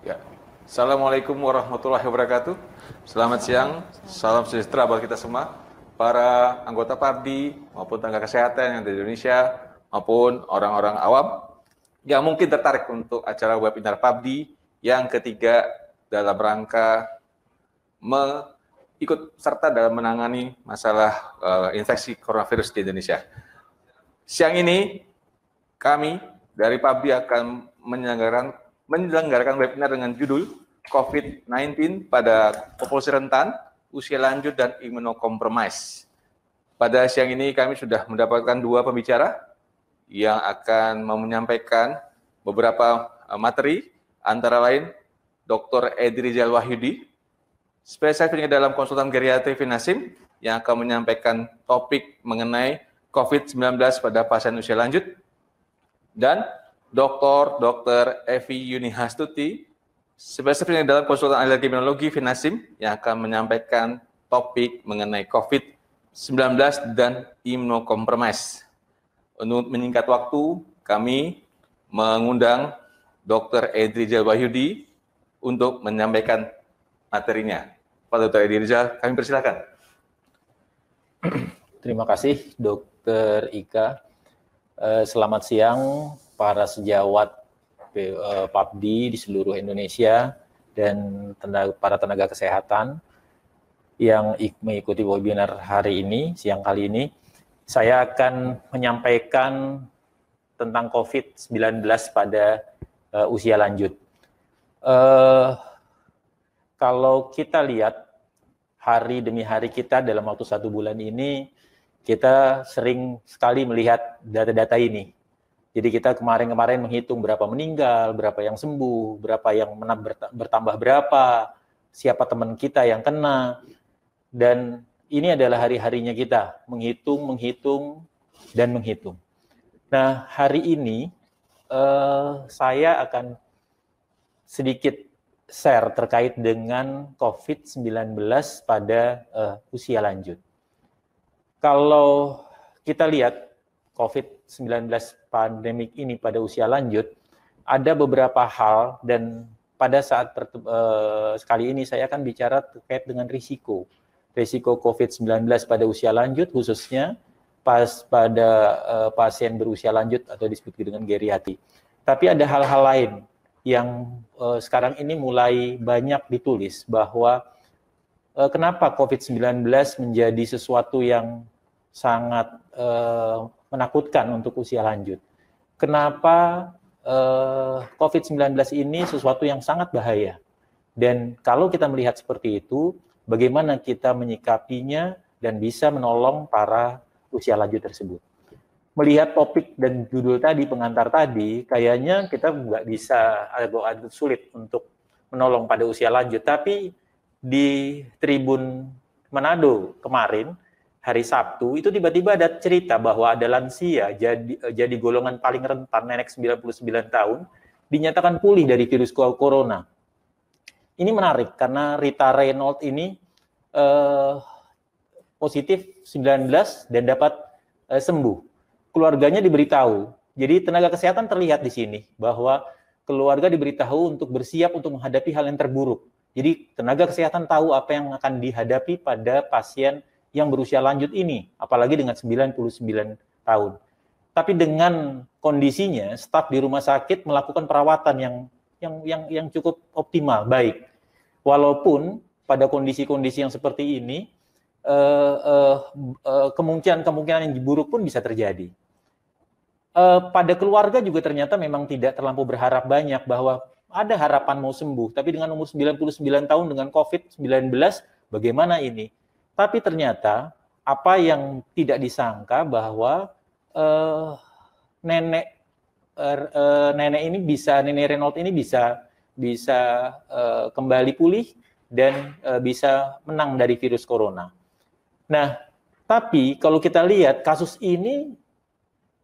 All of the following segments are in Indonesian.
Ya. Assalamualaikum warahmatullahi wabarakatuh. Selamat siang, salam sejahtera buat kita semua, para anggota PABDI maupun tenaga kesehatan yang ada di Indonesia maupun orang-orang awam yang mungkin tertarik untuk acara webinar PABDI yang ketiga dalam rangka ikut serta dalam menangani masalah infeksi coronavirus di Indonesia. Siang ini kami dari PABDI akan menyelenggarakan webinar dengan judul COVID-19 pada populasi rentan, usia lanjut, dan imunokompromis. Pada siang ini kami sudah mendapatkan dua pembicara yang akan menyampaikan beberapa materi, antara lain Dr. Edi Rizal Wahyudi, spesialis dalam konsultan geriatri Finasim, yang akan menyampaikan topik mengenai COVID-19 pada pasien usia lanjut, dan Dr. Evi Yunihastuti, spesialis dalam konsultan alergi imunologi Finasim, yang akan menyampaikan topik mengenai COVID-19 dan imunokompromis. Untuk menyingkat waktu, kami mengundang Dr. Edi Rizal Wahyudi untuk menyampaikan materinya. Pak Dr. Edi Rizal, kami persilakan. Terima kasih, Dr. Ika. Selamat siang para sejawat PABDI di seluruh Indonesia dan para tenaga kesehatan yang mengikuti webinar hari ini, siang kali ini. Saya akan menyampaikan tentang COVID-19 pada usia lanjut. Kalau kita lihat hari demi hari kita dalam waktu 1 bulan ini, kita sering sekali melihat data-data ini. Jadi kita kemarin-kemarin menghitung berapa meninggal, berapa yang sembuh, berapa yang bertambah berapa, siapa teman kita yang kena. Dan ini adalah hari-harinya kita, menghitung, dan menghitung. Nah, hari ini saya akan sedikit share terkait dengan COVID-19 pada usia lanjut. Kalau kita lihat COVID-19 pandemik ini pada usia lanjut, ada beberapa hal, dan pada saat sekali ini saya akan bicara terkait dengan risiko COVID-19 pada usia lanjut, khususnya pada pasien berusia lanjut atau disebut dengan geriatri. Tapi ada hal-hal lain yang sekarang ini mulai banyak ditulis bahwa kenapa COVID-19 menjadi sesuatu yang sangat menakutkan untuk usia lanjut. Kenapa COVID-19 ini sesuatu yang sangat bahaya. Dan kalau kita melihat seperti itu, bagaimana kita menyikapinya dan bisa menolong para usia lanjut tersebut. Melihat topik dan judul tadi, pengantar tadi, kayaknya kita nggak bisa, agak sulit untuk menolong pada usia lanjut. Tapi di Tribun Manado kemarin, hari Sabtu, itu tiba-tiba ada cerita bahwa ada lansia jadi golongan paling rentan, nenek 99 tahun, dinyatakan pulih dari virus corona. Ini menarik karena Rita Reynolds ini positif 19 dan dapat sembuh. Keluarganya diberitahu. Jadi tenaga kesehatan terlihat di sini bahwa keluarga diberitahu untuk bersiap untuk menghadapi hal yang terburuk. Jadi tenaga kesehatan tahu apa yang akan dihadapi pada pasien yang berusia lanjut ini, apalagi dengan 99 tahun. Tapi dengan kondisinya, staf di rumah sakit melakukan perawatan yang cukup optimal, baik. Walaupun pada kondisi-kondisi yang seperti ini, kemungkinan yang buruk pun bisa terjadi. Pada keluarga juga ternyata memang tidak terlampau berharap banyak bahwa ada harapan mau sembuh, tapi dengan umur 99 tahun dengan COVID-19, bagaimana ini? Tapi ternyata apa yang tidak disangka bahwa nenek Reynolds ini bisa kembali pulih dan bisa menang dari virus corona. Nah, tapi kalau kita lihat kasus ini,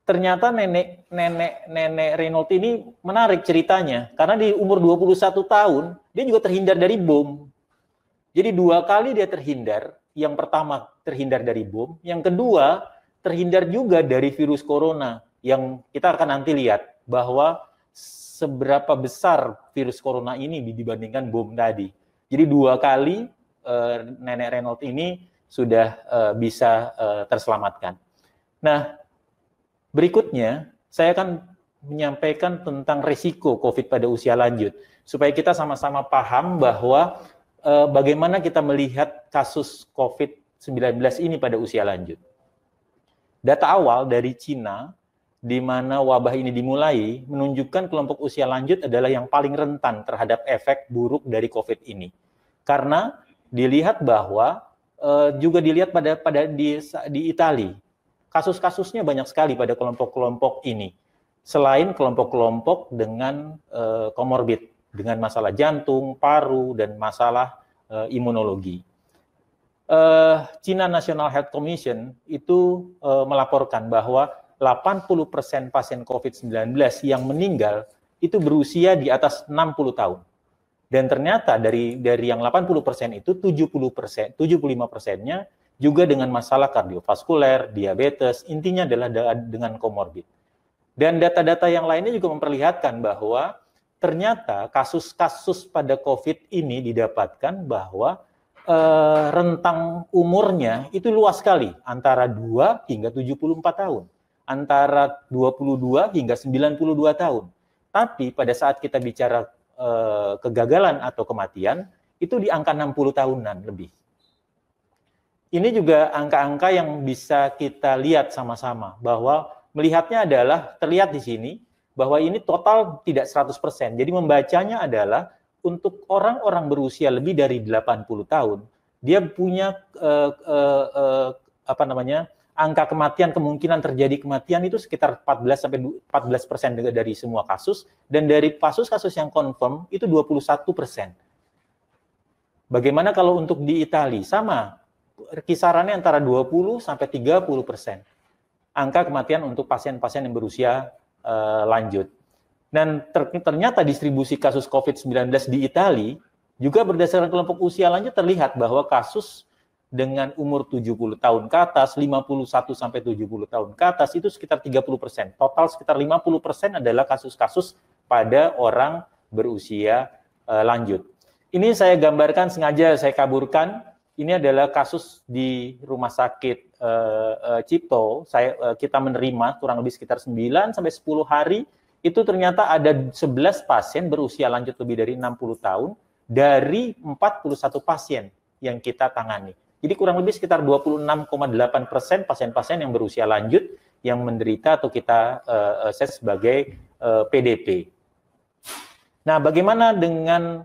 ternyata nenek Reynolds ini menarik ceritanya, karena di umur 21 tahun dia juga terhindar dari bom. Jadi 2 kali dia terhindar. Yang pertama terhindar dari bom, yang kedua terhindar juga dari virus corona, yang kita akan nanti lihat bahwa seberapa besar virus corona ini dibandingkan bom tadi. Jadi 2 kali Nenek Reynolds ini sudah bisa terselamatkan. Nah, berikutnya saya akan menyampaikan tentang risiko COVID pada usia lanjut, supaya kita sama-sama paham bahwa bagaimana kita melihat kasus COVID-19 ini pada usia lanjut. Data awal dari Cina, di mana wabah ini dimulai, menunjukkan kelompok usia lanjut adalah yang paling rentan terhadap efek buruk dari COVID ini. Karena dilihat bahwa, juga dilihat di Italia, kasus-kasusnya banyak sekali pada kelompok-kelompok ini. Selain kelompok-kelompok dengan komorbid, dengan masalah jantung, paru, dan masalah imunologi. China National Health Commission itu melaporkan bahwa 80% pasien COVID-19 yang meninggal itu berusia di atas 60 tahun. Dan ternyata dari yang 80% itu 75%-nya juga dengan masalah kardiovaskuler, diabetes, intinya adalah dengan komorbid. Dan data-data yang lainnya juga memperlihatkan bahwa ternyata kasus-kasus pada COVID ini didapatkan bahwa rentang umurnya itu luas sekali, antara 2 hingga 74 tahun, antara 22 hingga 92 tahun. Tapi pada saat kita bicara kegagalan atau kematian, itu di angka 60 tahunan lebih. Ini juga angka-angka yang bisa kita lihat sama-sama, bahwa melihatnya adalah, terlihat di sini, bahwa ini total tidak 100%. Jadi membacanya adalah, untuk orang-orang berusia lebih dari 80 tahun, dia punya angka kematian, kemungkinan terjadi kematian itu sekitar 14% dari semua kasus, dan dari kasus-kasus yang confirm itu 21%. Bagaimana kalau untuk di Italia? Sama, kisarannya antara 20-30% angka kematian untuk pasien-pasien yang berusia lanjut. Dan ternyata distribusi kasus COVID-19 di Italia juga berdasarkan kelompok usia lanjut terlihat bahwa kasus dengan umur 70 tahun ke atas, 51 sampai 70 tahun ke atas itu sekitar 30%. Total sekitar 50% adalah kasus-kasus pada orang berusia lanjut. Ini saya gambarkan, sengaja saya kaburkan. Ini adalah kasus di Rumah Sakit Cipto. Kita menerima kurang lebih sekitar 9 sampai 10 hari. Itu ternyata ada 11 pasien berusia lanjut lebih dari 60 tahun dari 41 pasien yang kita tangani. Jadi kurang lebih sekitar 26,8% pasien-pasien yang berusia lanjut yang menderita atau kita set sebagai PDP. Nah, bagaimana dengan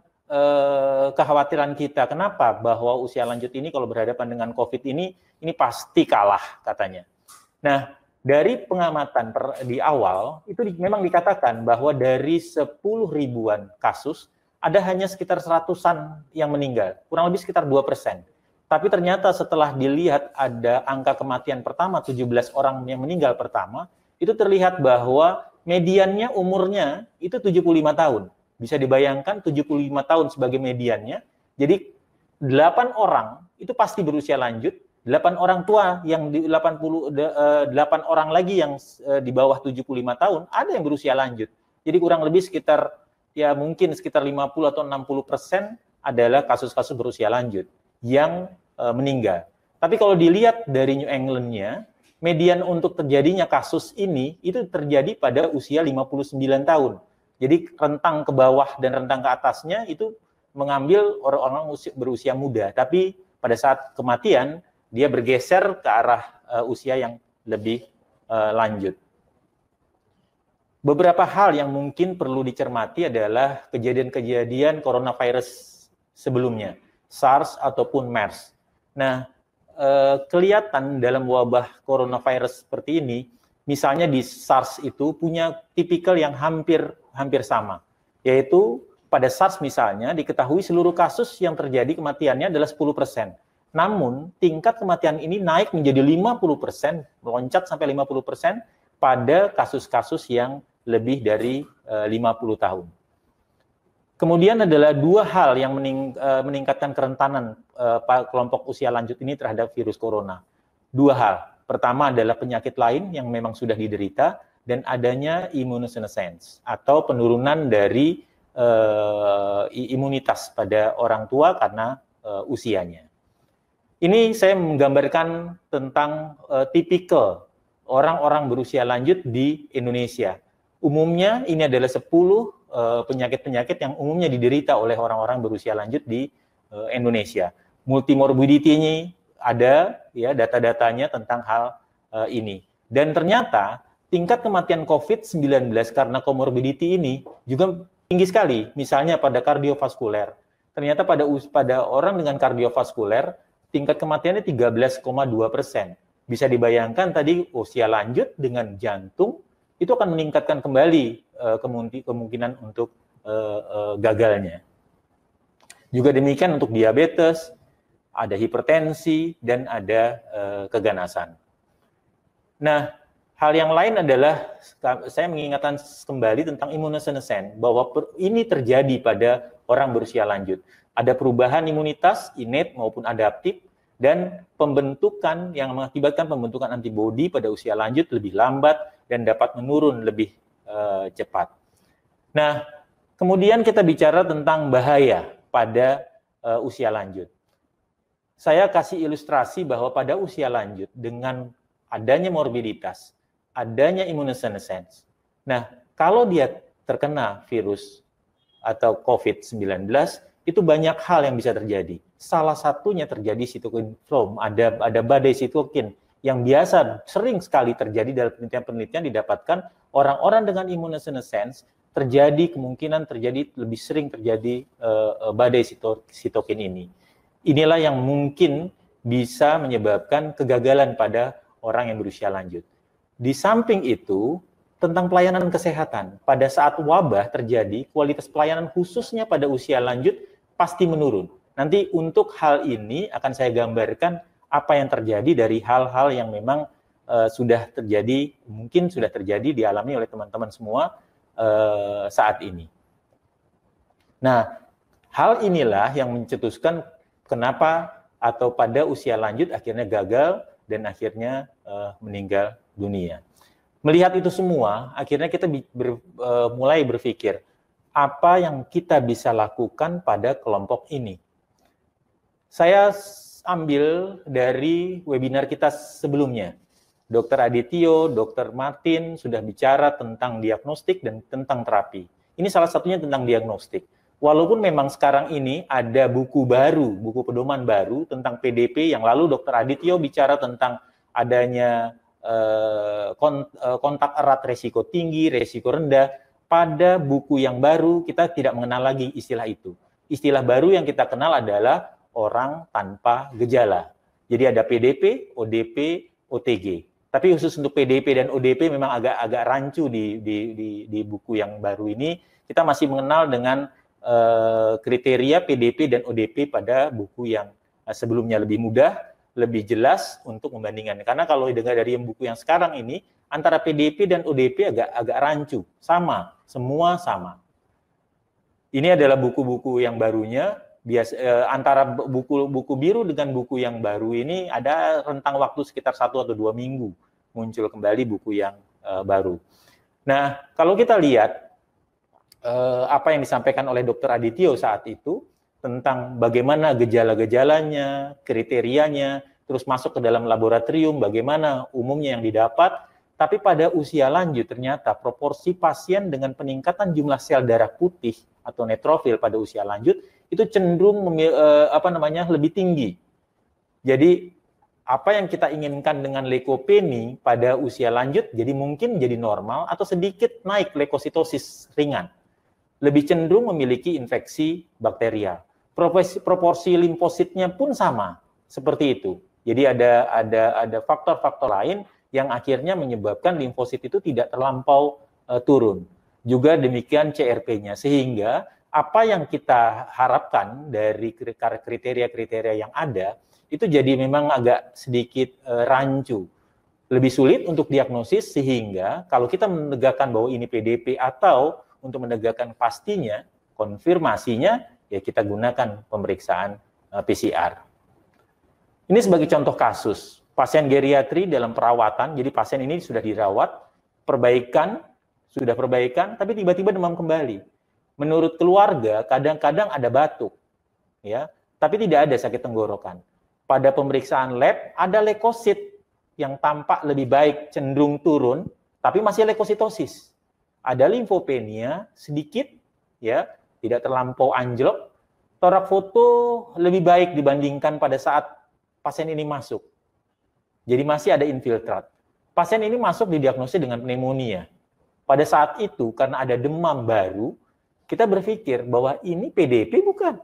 kekhawatiran kita? Kenapa bahwa usia lanjut ini kalau berhadapan dengan COVID ini pasti kalah katanya. Nah, dari pengamatan di awal, itu memang dikatakan bahwa dari 10 ribuan kasus, ada hanya sekitar 100-an yang meninggal, kurang lebih sekitar 2%. Tapi ternyata setelah dilihat ada angka kematian pertama, 17 orang yang meninggal pertama, itu terlihat bahwa mediannya umurnya itu 75 tahun. Bisa dibayangkan 75 tahun sebagai mediannya, jadi 8 orang itu pasti berusia lanjut, 8 orang tua yang di 8 orang lagi yang di bawah 75 tahun ada yang berusia lanjut. Jadi kurang lebih sekitar mungkin sekitar 50 atau 60% adalah kasus-kasus berusia lanjut yang meninggal. Tapi kalau dilihat dari New England-nya, median untuk terjadinya kasus ini itu terjadi pada usia 59 tahun. Jadi rentang ke bawah dan rentang ke atasnya itu mengambil orang-orang berusia muda. Tapi pada saat kematian dia bergeser ke arah usia yang lebih lanjut. Beberapa hal yang mungkin perlu dicermati adalah kejadian-kejadian coronavirus sebelumnya, SARS ataupun MERS. Nah, kelihatan dalam wabah coronavirus seperti ini, misalnya di SARS itu punya tipikal yang hampir sama, yaitu pada SARS misalnya diketahui seluruh kasus yang terjadi kematiannya adalah 10%. Namun, tingkat kematian ini naik menjadi 50%, meloncat sampai 50% pada kasus-kasus yang lebih dari 50 tahun. Kemudian adalah 2 hal yang meningkatkan kerentanan kelompok usia lanjut ini terhadap virus corona. 2 hal. Pertama adalah penyakit lain yang memang sudah diderita, dan adanya immunosenescence atau penurunan dari imunitas pada orang tua karena usianya. Ini saya menggambarkan tentang tipikal orang-orang berusia lanjut di Indonesia. Umumnya ini adalah 10 penyakit-penyakit yang umumnya diderita oleh orang-orang berusia lanjut di Indonesia. Multimorbidity-nya ada, ya, data-datanya tentang hal ini. Dan ternyata tingkat kematian COVID-19 karena komorbidity ini juga tinggi sekali. Misalnya pada kardiovaskuler. Ternyata pada orang dengan kardiovaskuler, tingkat kematiannya 13,2%. Bisa dibayangkan tadi usia lanjut dengan jantung, itu akan meningkatkan kembali kemungkinan untuk gagalnya. Juga demikian untuk diabetes, ada hipertensi, dan ada keganasan. Nah, hal yang lain adalah saya mengingatkan kembali tentang immunosenescence, bahwa ini terjadi pada orang berusia lanjut. Ada perubahan imunitas, innate maupun adaptif, dan pembentukan yang mengakibatkan pembentukan antibodi pada usia lanjut lebih lambat dan dapat menurun lebih cepat. Nah, kemudian kita bicara tentang bahaya pada usia lanjut. Saya kasih ilustrasi bahwa pada usia lanjut dengan adanya morbiditas, adanya immunosenescence. Nah, kalau dia terkena virus atau COVID-19, itu banyak hal yang bisa terjadi. Salah satunya terjadi cytokine storm, ada badai sitokin yang biasa sering sekali terjadi dalam penelitian-penelitian didapatkan orang-orang dengan immunosenescence kemungkinan terjadi lebih sering terjadi badai sitokin ini. Inilah yang mungkin bisa menyebabkan kegagalan pada orang yang berusia lanjut. Di samping itu, tentang pelayanan kesehatan, pada saat wabah terjadi, kualitas pelayanan khususnya pada usia lanjut pasti menurun. Nanti untuk hal ini akan saya gambarkan apa yang terjadi dari hal-hal yang memang sudah terjadi, mungkin sudah terjadi dialami oleh teman-teman semua saat ini. Nah, hal inilah yang mencetuskan kenapa atau pada usia lanjut akhirnya gagal dan akhirnya meninggal dunia. Melihat itu semua, akhirnya kita mulai berpikir, apa yang kita bisa lakukan pada kelompok ini? Saya ambil dari webinar kita sebelumnya. Dr. Adityo, Dr. Martin sudah bicara tentang diagnostik dan tentang terapi. Ini salah satunya tentang diagnostik. Walaupun memang sekarang ini ada buku baru, buku pedoman baru tentang PDP yang lalu Dr. Adityo bicara tentang adanya kontak erat resiko tinggi, resiko rendah. Pada buku yang baru kita tidak mengenal lagi istilah itu. Istilah baru yang kita kenal adalah orang tanpa gejala. Jadi ada PDP, ODP, OTG. Tapi khusus untuk PDP dan ODP memang agak rancu di buku yang baru ini. Kita masih mengenal dengan kriteria PDP dan ODP pada buku yang sebelumnya lebih mudah, lebih jelas untuk membandingkan. Karena kalau dengar dari buku yang sekarang ini, antara PDP dan ODP agak rancu, sama, semua sama. Ini adalah buku-buku yang barunya. Antara buku biru dengan buku yang baru ini ada rentang waktu sekitar 1 atau 2 minggu muncul kembali buku yang baru. Nah, kalau kita lihat apa yang disampaikan oleh Dr. Adityo saat itu tentang bagaimana gejala-gejalanya, kriterianya, terus masuk ke dalam laboratorium, bagaimana umumnya yang didapat, tapi pada usia lanjut ternyata proporsi pasien dengan peningkatan jumlah sel darah putih atau neutrofil pada usia lanjut itu cenderung lebih tinggi. Jadi apa yang kita inginkan dengan leukopenia pada usia lanjut jadi mungkin jadi normal atau sedikit naik leukositosis ringan. Lebih cenderung memiliki infeksi bakterial. Proporsi limfositnya pun sama seperti itu. Jadi ada faktor-faktor lain yang akhirnya menyebabkan limfosit itu tidak terlampau turun. Juga demikian CRP-nya, sehingga apa yang kita harapkan dari kriteria-kriteria yang ada, itu jadi memang agak sedikit rancu. Lebih sulit untuk diagnosis, sehingga kalau kita menegakkan bahwa ini PDP atau untuk menegakkan pastinya, konfirmasinya, ya kita gunakan pemeriksaan PCR. Ini sebagai contoh kasus, pasien geriatri dalam perawatan, jadi pasien ini sudah dirawat, sudah perbaikan, tapi tiba-tiba demam kembali. Menurut keluarga, kadang-kadang ada batuk, ya, tapi tidak ada sakit tenggorokan. Pada pemeriksaan lab, ada leukosit yang tampak lebih baik, cenderung turun, tapi masih leukositosis. Ada limfopenia sedikit, ya, tidak terlampau anjlok. Torak foto lebih baik dibandingkan pada saat pasien ini masuk. Jadi masih ada infiltrat. Pasien ini masuk didiagnosis dengan pneumonia. Pada saat itu, karena ada demam baru, kita berpikir bahwa ini PDP bukan.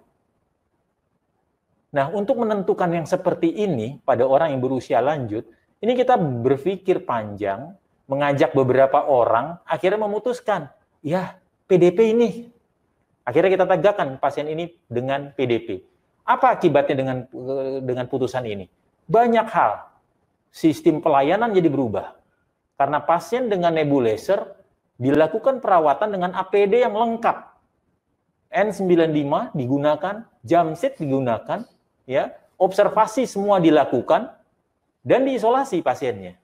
Nah, untuk menentukan yang seperti ini pada orang yang berusia lanjut, ini kita berpikir panjang, mengajak beberapa orang, akhirnya memutuskan, ya PDP ini. Akhirnya kita tegakkan pasien ini dengan PDP. Apa akibatnya dengan putusan ini? Banyak hal. Sistem pelayanan jadi berubah. Karena pasien dengan nebulizer dilakukan perawatan dengan APD yang lengkap. N95 digunakan, jamsit digunakan, ya, observasi semua dilakukan, dan diisolasi pasiennya.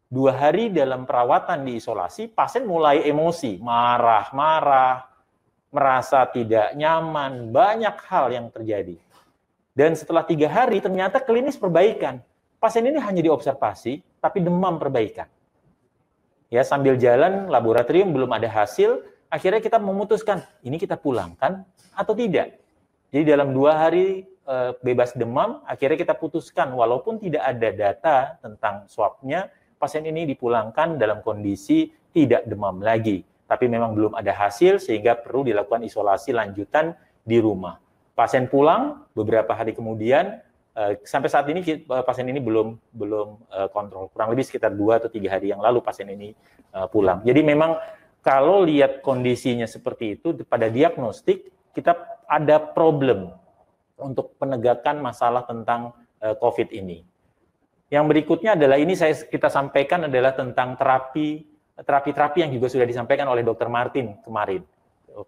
2 hari dalam perawatan diisolasi, pasien mulai emosi, marah-marah, merasa tidak nyaman, banyak hal yang terjadi. Dan setelah 3 hari ternyata klinis perbaikan. Pasien ini hanya diobservasi, tapi demam perbaikan. Ya, sambil jalan laboratorium belum ada hasil, akhirnya kita memutuskan, ini kita pulangkan atau tidak. Jadi dalam 2 hari bebas demam, akhirnya kita putuskan, walaupun tidak ada data tentang swabnya, pasien ini dipulangkan dalam kondisi tidak demam lagi. Tapi memang belum ada hasil, sehingga perlu dilakukan isolasi lanjutan di rumah. Pasien pulang, beberapa hari kemudian, sampai saat ini pasien ini belum kontrol. Kurang lebih sekitar 2 atau 3 hari yang lalu pasien ini pulang. Jadi memang kalau lihat kondisinya seperti itu, pada diagnostik, kita ada problem untuk penegakan masalah tentang COVID ini. Yang berikutnya adalah ini kita sampaikan adalah tentang terapi yang juga sudah disampaikan oleh Dr. Martin kemarin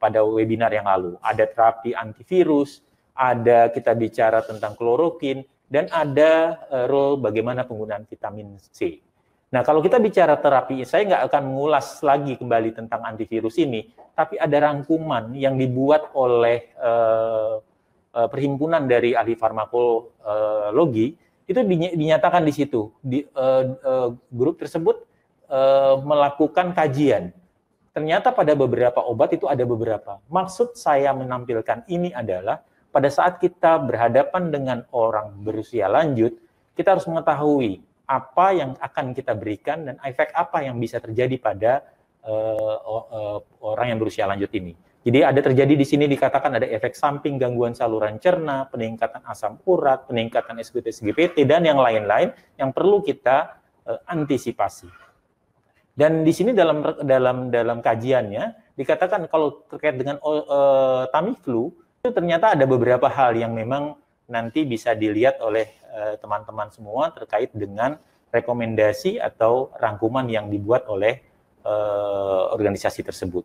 pada webinar yang lalu. Ada terapi antivirus, ada kita bicara tentang klorokin, dan ada role bagaimana penggunaan vitamin C. Nah, kalau kita bicara terapi, saya nggak akan mengulas lagi kembali tentang antivirus ini, tapi ada rangkuman yang dibuat oleh perhimpunan dari ahli farmakologi, itu dinyatakan di situ. Grup tersebut melakukan kajian. Ternyata pada beberapa obat itu ada beberapa. Maksud saya menampilkan ini adalah pada saat kita berhadapan dengan orang berusia lanjut, kita harus mengetahui apa yang akan kita berikan dan efek apa yang bisa terjadi pada orang yang berusia lanjut ini. Jadi ada terjadi di sini dikatakan ada efek samping gangguan saluran cerna, peningkatan asam urat, peningkatan SGPT, dan yang lain-lain yang perlu kita antisipasi. Dan di sini dalam kajiannya dikatakan kalau terkait dengan Tamiflu, itu ternyata ada beberapa hal yang memang nanti bisa dilihat oleh teman-teman semua terkait dengan rekomendasi atau rangkuman yang dibuat oleh organisasi tersebut.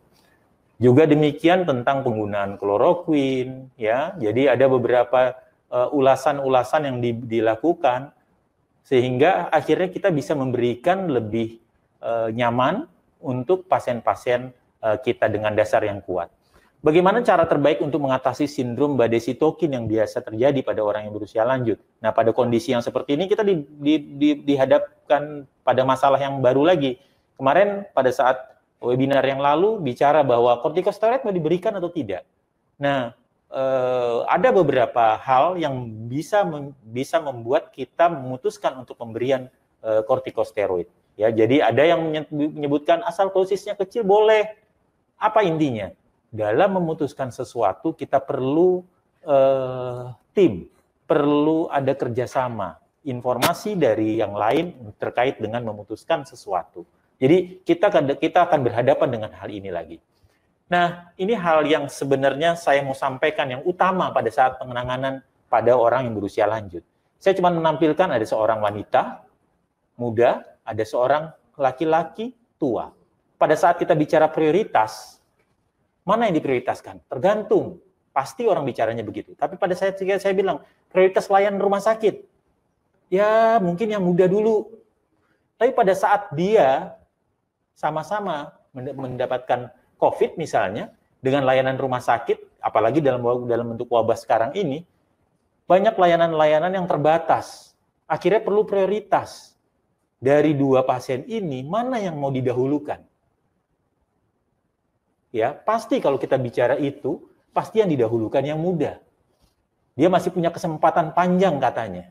Juga demikian tentang penggunaan kloroquine, ya. Jadi ada beberapa ulasan-ulasan yang dilakukan sehingga akhirnya kita bisa memberikan lebih nyaman untuk pasien-pasien kita dengan dasar yang kuat. Bagaimana cara terbaik untuk mengatasi sindrom badai sitokin yang biasa terjadi pada orang yang berusia lanjut? Nah, pada kondisi yang seperti ini kita dihadapkan pada masalah yang baru lagi. Kemarin pada saat webinar yang lalu bicara bahwa kortikosteroid mau diberikan atau tidak. Nah, ada beberapa hal yang bisa membuat kita memutuskan untuk pemberian kortikosteroid. Ya, jadi ada yang menyebutkan asal dosisnya kecil boleh. Apa intinya? Dalam memutuskan sesuatu kita perlu tim, perlu ada kerjasama, informasi dari yang lain terkait dengan memutuskan sesuatu. Jadi kita akan berhadapan dengan hal ini lagi. Nah, ini hal yang sebenarnya saya mau sampaikan yang utama pada saat penanganan pada orang yang berusia lanjut. Saya cuma menampilkan ada seorang wanita muda, ada seorang laki-laki tua. Pada saat kita bicara prioritas, mana yang diprioritaskan? Tergantung. Pasti orang bicaranya begitu. Tapi pada saat saya bilang, prioritas layanan rumah sakit. Ya, mungkin yang muda dulu. Tapi pada saat dia sama-sama mendapatkan COVID misalnya, dengan layanan rumah sakit, apalagi dalam bentuk wabah sekarang ini, banyak layanan-layanan yang terbatas. Akhirnya perlu prioritas. Dari dua pasien ini, mana yang mau didahulukan? Ya, pasti kalau kita bicara itu, pasti yang didahulukan yang muda. Dia masih punya kesempatan panjang katanya.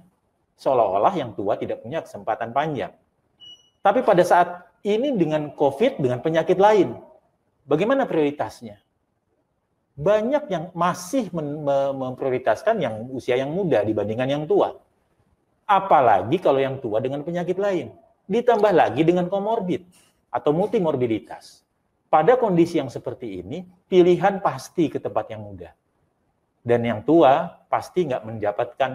Seolah-olah yang tua tidak punya kesempatan panjang. Tapi pada saat ini dengan COVID, dengan penyakit lain, bagaimana prioritasnya? Banyak yang masih memprioritaskan yang usia yang muda dibandingkan yang tua. Apalagi kalau yang tua dengan penyakit lain. Ditambah lagi dengan komorbid atau multimorbiditas. Pada kondisi yang seperti ini, pilihan pasti ke tempat yang muda. Dan yang tua pasti nggak mendapatkan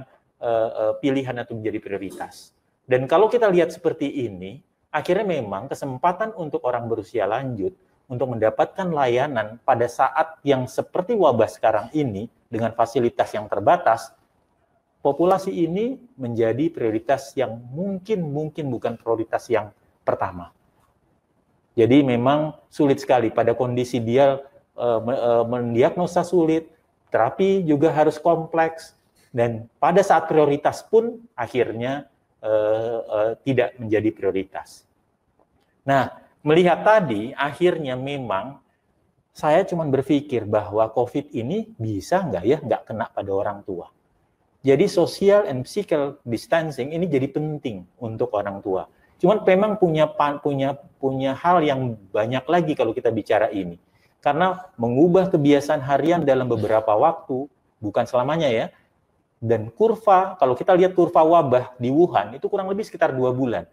pilihan atau menjadi prioritas. Dan kalau kita lihat seperti ini, akhirnya memang kesempatan untuk orang berusia lanjut untuk mendapatkan layanan pada saat yang seperti wabah sekarang ini, dengan fasilitas yang terbatas, populasi ini menjadi prioritas yang mungkin bukan prioritas yang pertama. Jadi memang sulit sekali pada kondisi dia mendiagnosa sulit, terapi juga harus kompleks, dan pada saat prioritas pun akhirnya tidak menjadi prioritas. Nah, melihat tadi, akhirnya memang saya cuma berpikir bahwa COVID ini bisa nggak kena pada orang tua. Jadi social and physical distancing ini jadi penting untuk orang tua. Cuman memang punya hal yang banyak lagi kalau kita bicara ini. Karena mengubah kebiasaan harian dalam beberapa waktu, bukan selamanya ya. Dan kurva, kalau kita lihat kurva wabah di Wuhan, itu kurang lebih sekitar 2 bulan.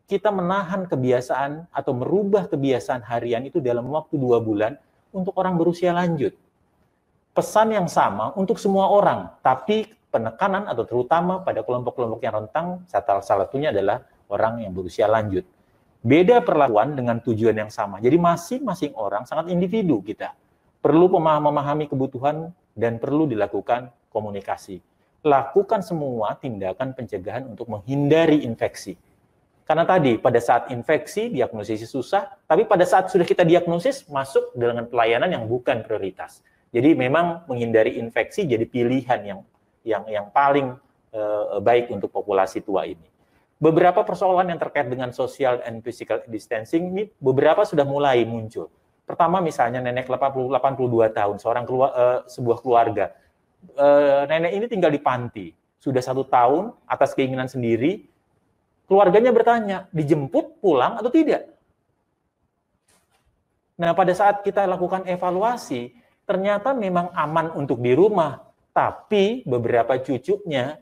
Kita menahan kebiasaan atau merubah kebiasaan harian itu dalam waktu 2 bulan untuk orang berusia lanjut. Pesan yang sama untuk semua orang, tapi penekanan atau terutama pada kelompok-kelompok yang rentan, salah satunya adalah orang yang berusia lanjut. Beda perlakuan dengan tujuan yang sama. Jadi masing-masing orang sangat individu kita. Perlu memahami kebutuhan dan perlu dilakukan komunikasi. Lakukan semua tindakan pencegahan untuk menghindari infeksi. Karena tadi pada saat infeksi diagnosis susah, tapi pada saat sudah kita diagnosis masuk dengan pelayanan yang bukan prioritas. Jadi memang menghindari infeksi jadi pilihan yang paling baik untuk populasi tua ini. Beberapa persoalan yang terkait dengan social and physical distancing ini beberapa sudah mulai muncul. Pertama misalnya nenek 82 tahun, sebuah keluarga. Nenek ini tinggal di panti, sudah 1 tahun atas keinginan sendiri. Keluarganya bertanya, dijemput pulang atau tidak? Nah, pada saat kita lakukan evaluasi, ternyata memang aman untuk di rumah, tapi beberapa cucunya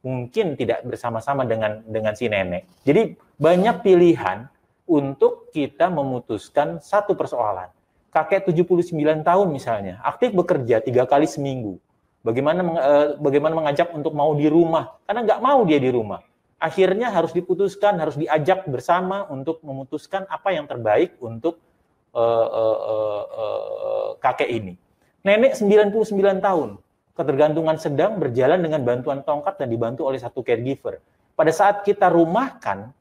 mungkin tidak bersama-sama dengan si nenek. Jadi banyak pilihan untuk kita memutuskan satu persoalan. Kakek 79 tahun misalnya, aktif bekerja 3 kali seminggu. Bagaimana mengajak untuk mau di rumah? Karena nggak mau dia di rumah. Akhirnya harus diputuskan, harus diajak bersama untuk memutuskan apa yang terbaik untuk kakek ini. Nenek 99 tahun, ketergantungan sedang, berjalan dengan bantuan tongkat dan dibantu oleh satu caregiver. Pada saat kita rumahkan,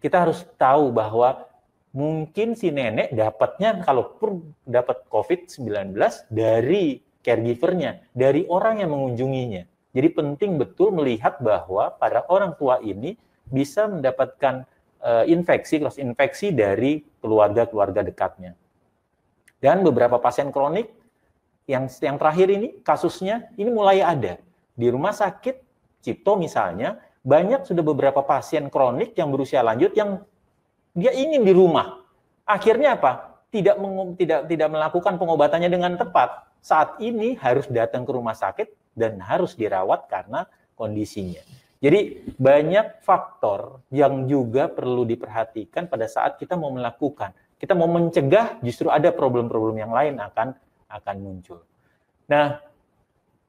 kita harus tahu bahwa mungkin si nenek dapatnya, kalaupun dapat COVID-19 dari caregivernya, dari orang yang mengunjunginya. Jadi penting betul melihat bahwa para orang tua ini bisa mendapatkan cross infeksi dari keluarga-keluarga dekatnya. Dan beberapa pasien kronik yang terakhir ini kasusnya ini mulai ada di rumah sakit Cipto misalnya, banyak sudah beberapa pasien kronik yang berusia lanjut yang dia ingin di rumah. Akhirnya apa? Tidak melakukan pengobatannya dengan tepat. Saat ini harus datang ke rumah sakit dan harus dirawat karena kondisinya. Jadi banyak faktor yang juga perlu diperhatikan pada saat kita mau melakukan. Kita mau mencegah, justru ada problem-problem yang lain akan muncul. Nah,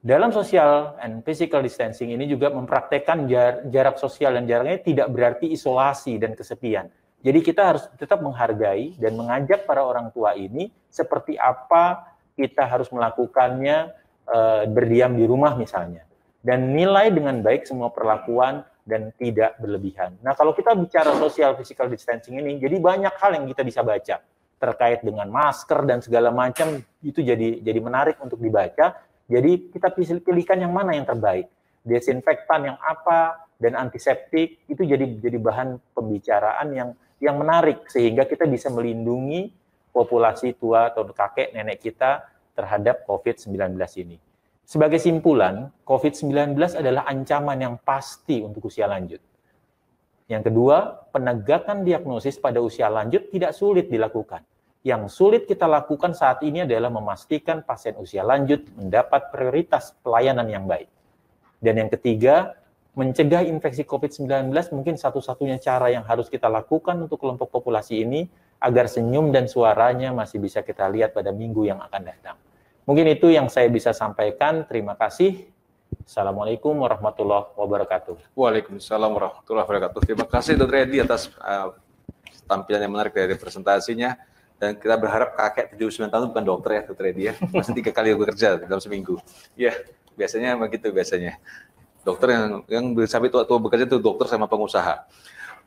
dalam social and physical distancing ini juga mempraktekkan jarak sosial dan jaraknya tidak berarti isolasi dan kesepian. Jadi kita harus tetap menghargai dan mengajak para orang tua ini seperti apa kita harus melakukannya berdiam di rumah misalnya. Dan nilai dengan baik semua perlakuan dan tidak berlebihan. Nah, kalau kita bicara social physical distancing ini, jadi banyak hal yang kita bisa baca terkait dengan masker dan segala macam, itu jadi menarik untuk dibaca. Jadi kita pilihkan yang mana yang terbaik, desinfektan yang apa dan antiseptik, itu jadi bahan pembicaraan yang menarik sehingga kita bisa melindungi populasi tua atau kakek nenek kita terhadap COVID-19 ini. Sebagai simpulan, COVID-19 adalah ancaman yang pasti untuk usia lanjut. Yang kedua, penegakan diagnosis pada usia lanjut tidak sulit dilakukan. Yang sulit kita lakukan saat ini adalah memastikan pasien usia lanjut mendapat prioritas pelayanan yang baik. Dan yang ketiga, mencegah infeksi COVID-19 mungkin satu-satunya cara yang harus kita lakukan untuk kelompok populasi ini agar senyum dan suaranya masih bisa kita lihat pada minggu yang akan datang. Mungkin itu yang saya bisa sampaikan. Terima kasih. Assalamualaikum warahmatullahi wabarakatuh. Waalaikumsalam warahmatullahi wabarakatuh. Terima kasih Dr. Edi atas tampilan yang menarik dari presentasinya. Dan kita berharap kakek 79 tahun bukan dokter ya Dr. Edi ya. Masih 3 kali bekerja dalam seminggu. Ya, biasanya begitu biasanya. Dokter yang sampai tua-tua bekerja itu dokter sama pengusaha.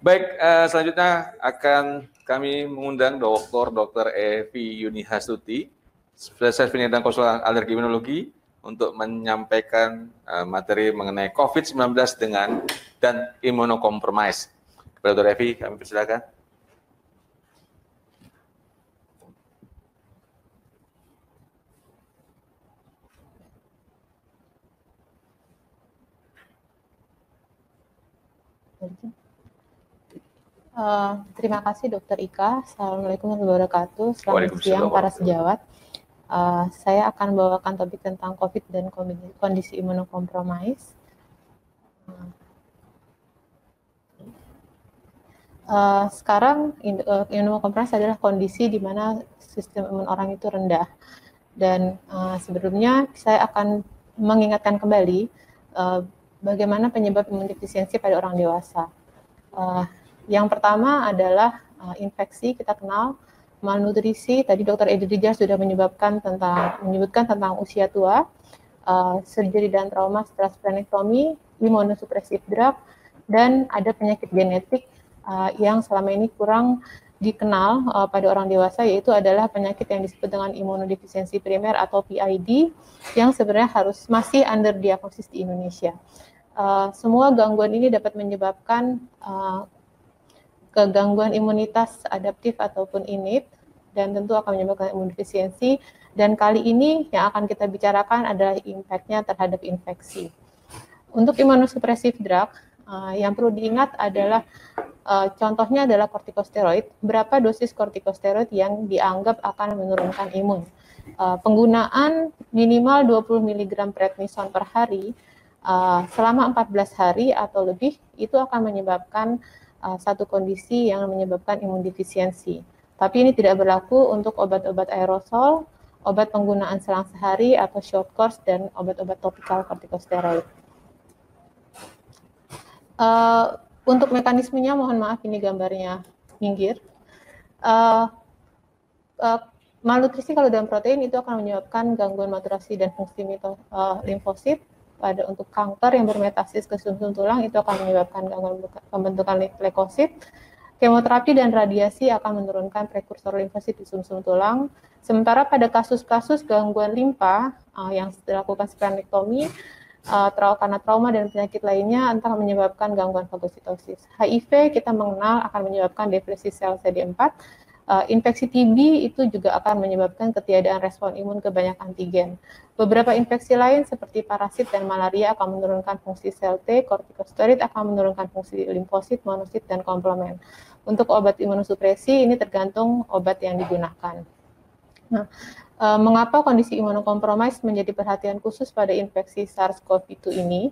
Baik, selanjutnya akan kami mengundang Dr. Evi Yunihastuti, spesialis penyandang konsultan alergi imunologi, untuk menyampaikan materi mengenai COVID-19 dan imunokompromis. Kepada Dr. Evi, kami persilakan. Terima kasih Dr. Ika. Assalamualaikum warahmatullahi wabarakatuh. Selamat siang para sejawat. Saya akan bawakan topik tentang COVID dan kondisi imunokompromis. Sekarang imunokompromis adalah kondisi di mana sistem imun orang itu rendah. Dan sebelumnya saya akan mengingatkan kembali bagaimana penyebab imunodefisiensi pada orang dewasa. Yang pertama adalah infeksi, kita kenal. Malnutrisi, tadi Dr. Edi Rijal sudah menyebutkan tentang usia tua, surgery dan trauma setelah splenektomi, imunosupresif drug, dan ada penyakit genetik yang selama ini kurang dikenal pada orang dewasa, yaitu adalah penyakit yang disebut dengan imunodefisiensi primer atau PID, yang sebenarnya masih under diagnosis di Indonesia. Semua gangguan ini dapat menyebabkan kegangguan imunitas adaptif ataupun innate, dan tentu akan menyebabkan imunodefisiensi, dan kali ini yang akan kita bicarakan adalah impact-nya terhadap infeksi. Untuk imunosupresif drug, yang perlu diingat adalah contohnya adalah kortikosteroid. Berapa dosis kortikosteroid yang dianggap akan menurunkan imun? Penggunaan minimal 20 mg prednison per hari selama 14 hari atau lebih, itu akan menyebabkan satu kondisi yang menyebabkan imunodefisiensi. Tapi ini tidak berlaku untuk obat-obat aerosol, obat penggunaan selang sehari atau short course, dan obat-obat topikal kortikosteroid. Untuk mekanismenya, mohon maaf ini gambarnya minggir. Malnutrisi kalau dalam protein itu akan menyebabkan gangguan maturasi dan fungsi limfosit. Untuk kanker yang bermetastasis ke sumsum tulang, itu akan menyebabkan gangguan pembentukan leukosit. Kemoterapi dan radiasi akan menurunkan prekursor limfosit di sumsum tulang. Sementara pada kasus-kasus gangguan limpa yang dilakukan splenektomi, karena trauma dan penyakit lainnya, entah menyebabkan gangguan fagositosis. HIV kita mengenal akan menyebabkan depresi sel CD4. Infeksi TB itu juga akan menyebabkan ketiadaan respon imun ke banyak antigen. Beberapa infeksi lain seperti parasit dan malaria akan menurunkan fungsi sel T, kortikosteroid akan menurunkan fungsi limfosit, monosit, dan komplement. Untuk obat imunosupresi ini tergantung obat yang digunakan. Nah, mengapa kondisi imunokompromis menjadi perhatian khusus pada infeksi SARS-CoV-2 ini?